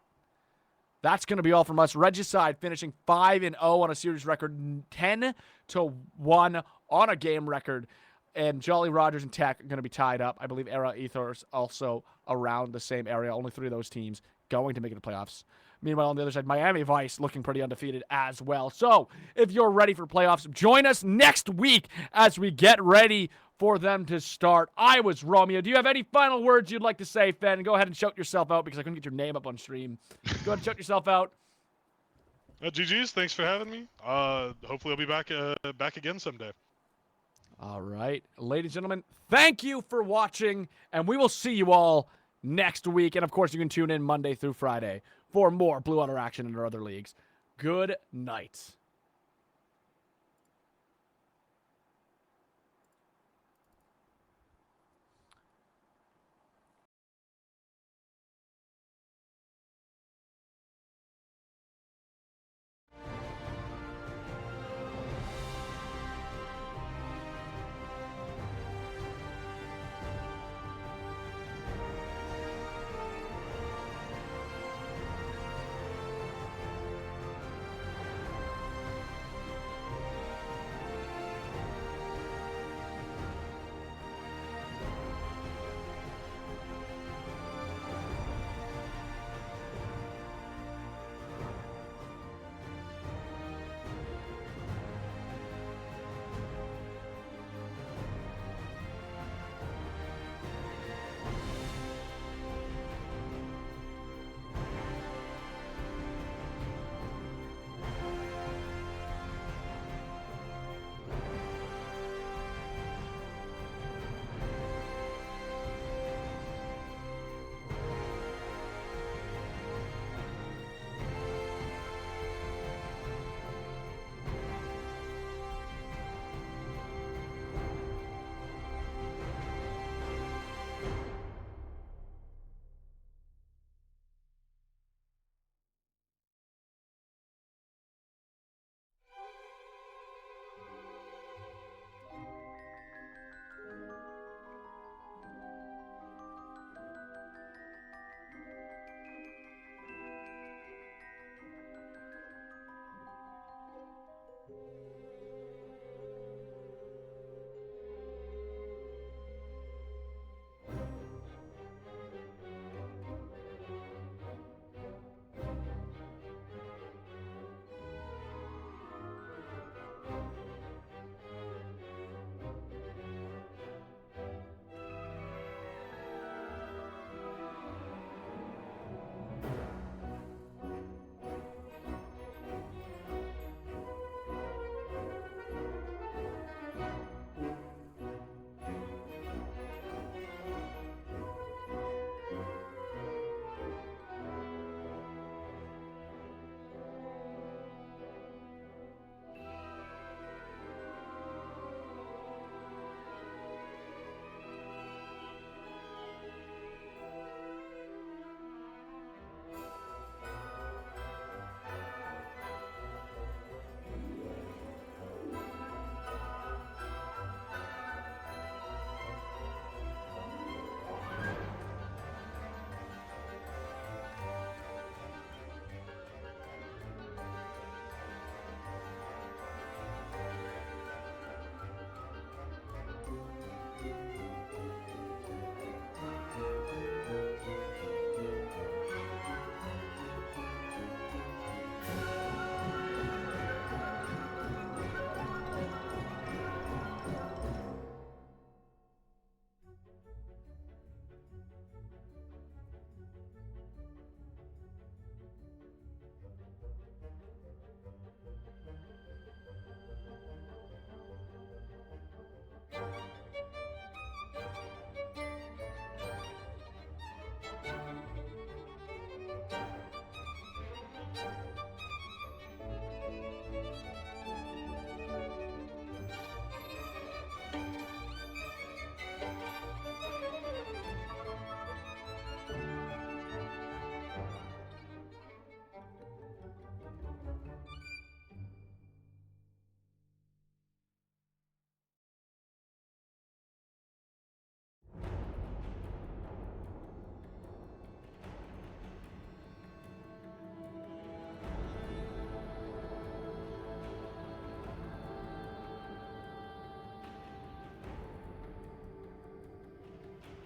that's going to be all from us. Regicide finishing 5-0 on a series record, 10-1 on a game record. And Jolly Rogers and Tech are going to be tied up. I believe Era Ethos also around the same area. Only 3 of those teams going to make it to playoffs. Meanwhile, on the other side, Miami Vice looking pretty undefeated as well. So, if you're ready for playoffs, join us next week as we get ready for them to start. I was Romeo. Do you have any final words you'd like to say, Fen? Go ahead and shout yourself out because I couldn't get your name up on stream. Go ahead and shout yourself out. GG's, thanks for having me. Hopefully I'll be back again someday. All right. Ladies and gentlemen, thank you for watching, and we will see you all next week. And, of course, you can tune in Monday through Friday for more Blue Water action in our other leagues. Good night.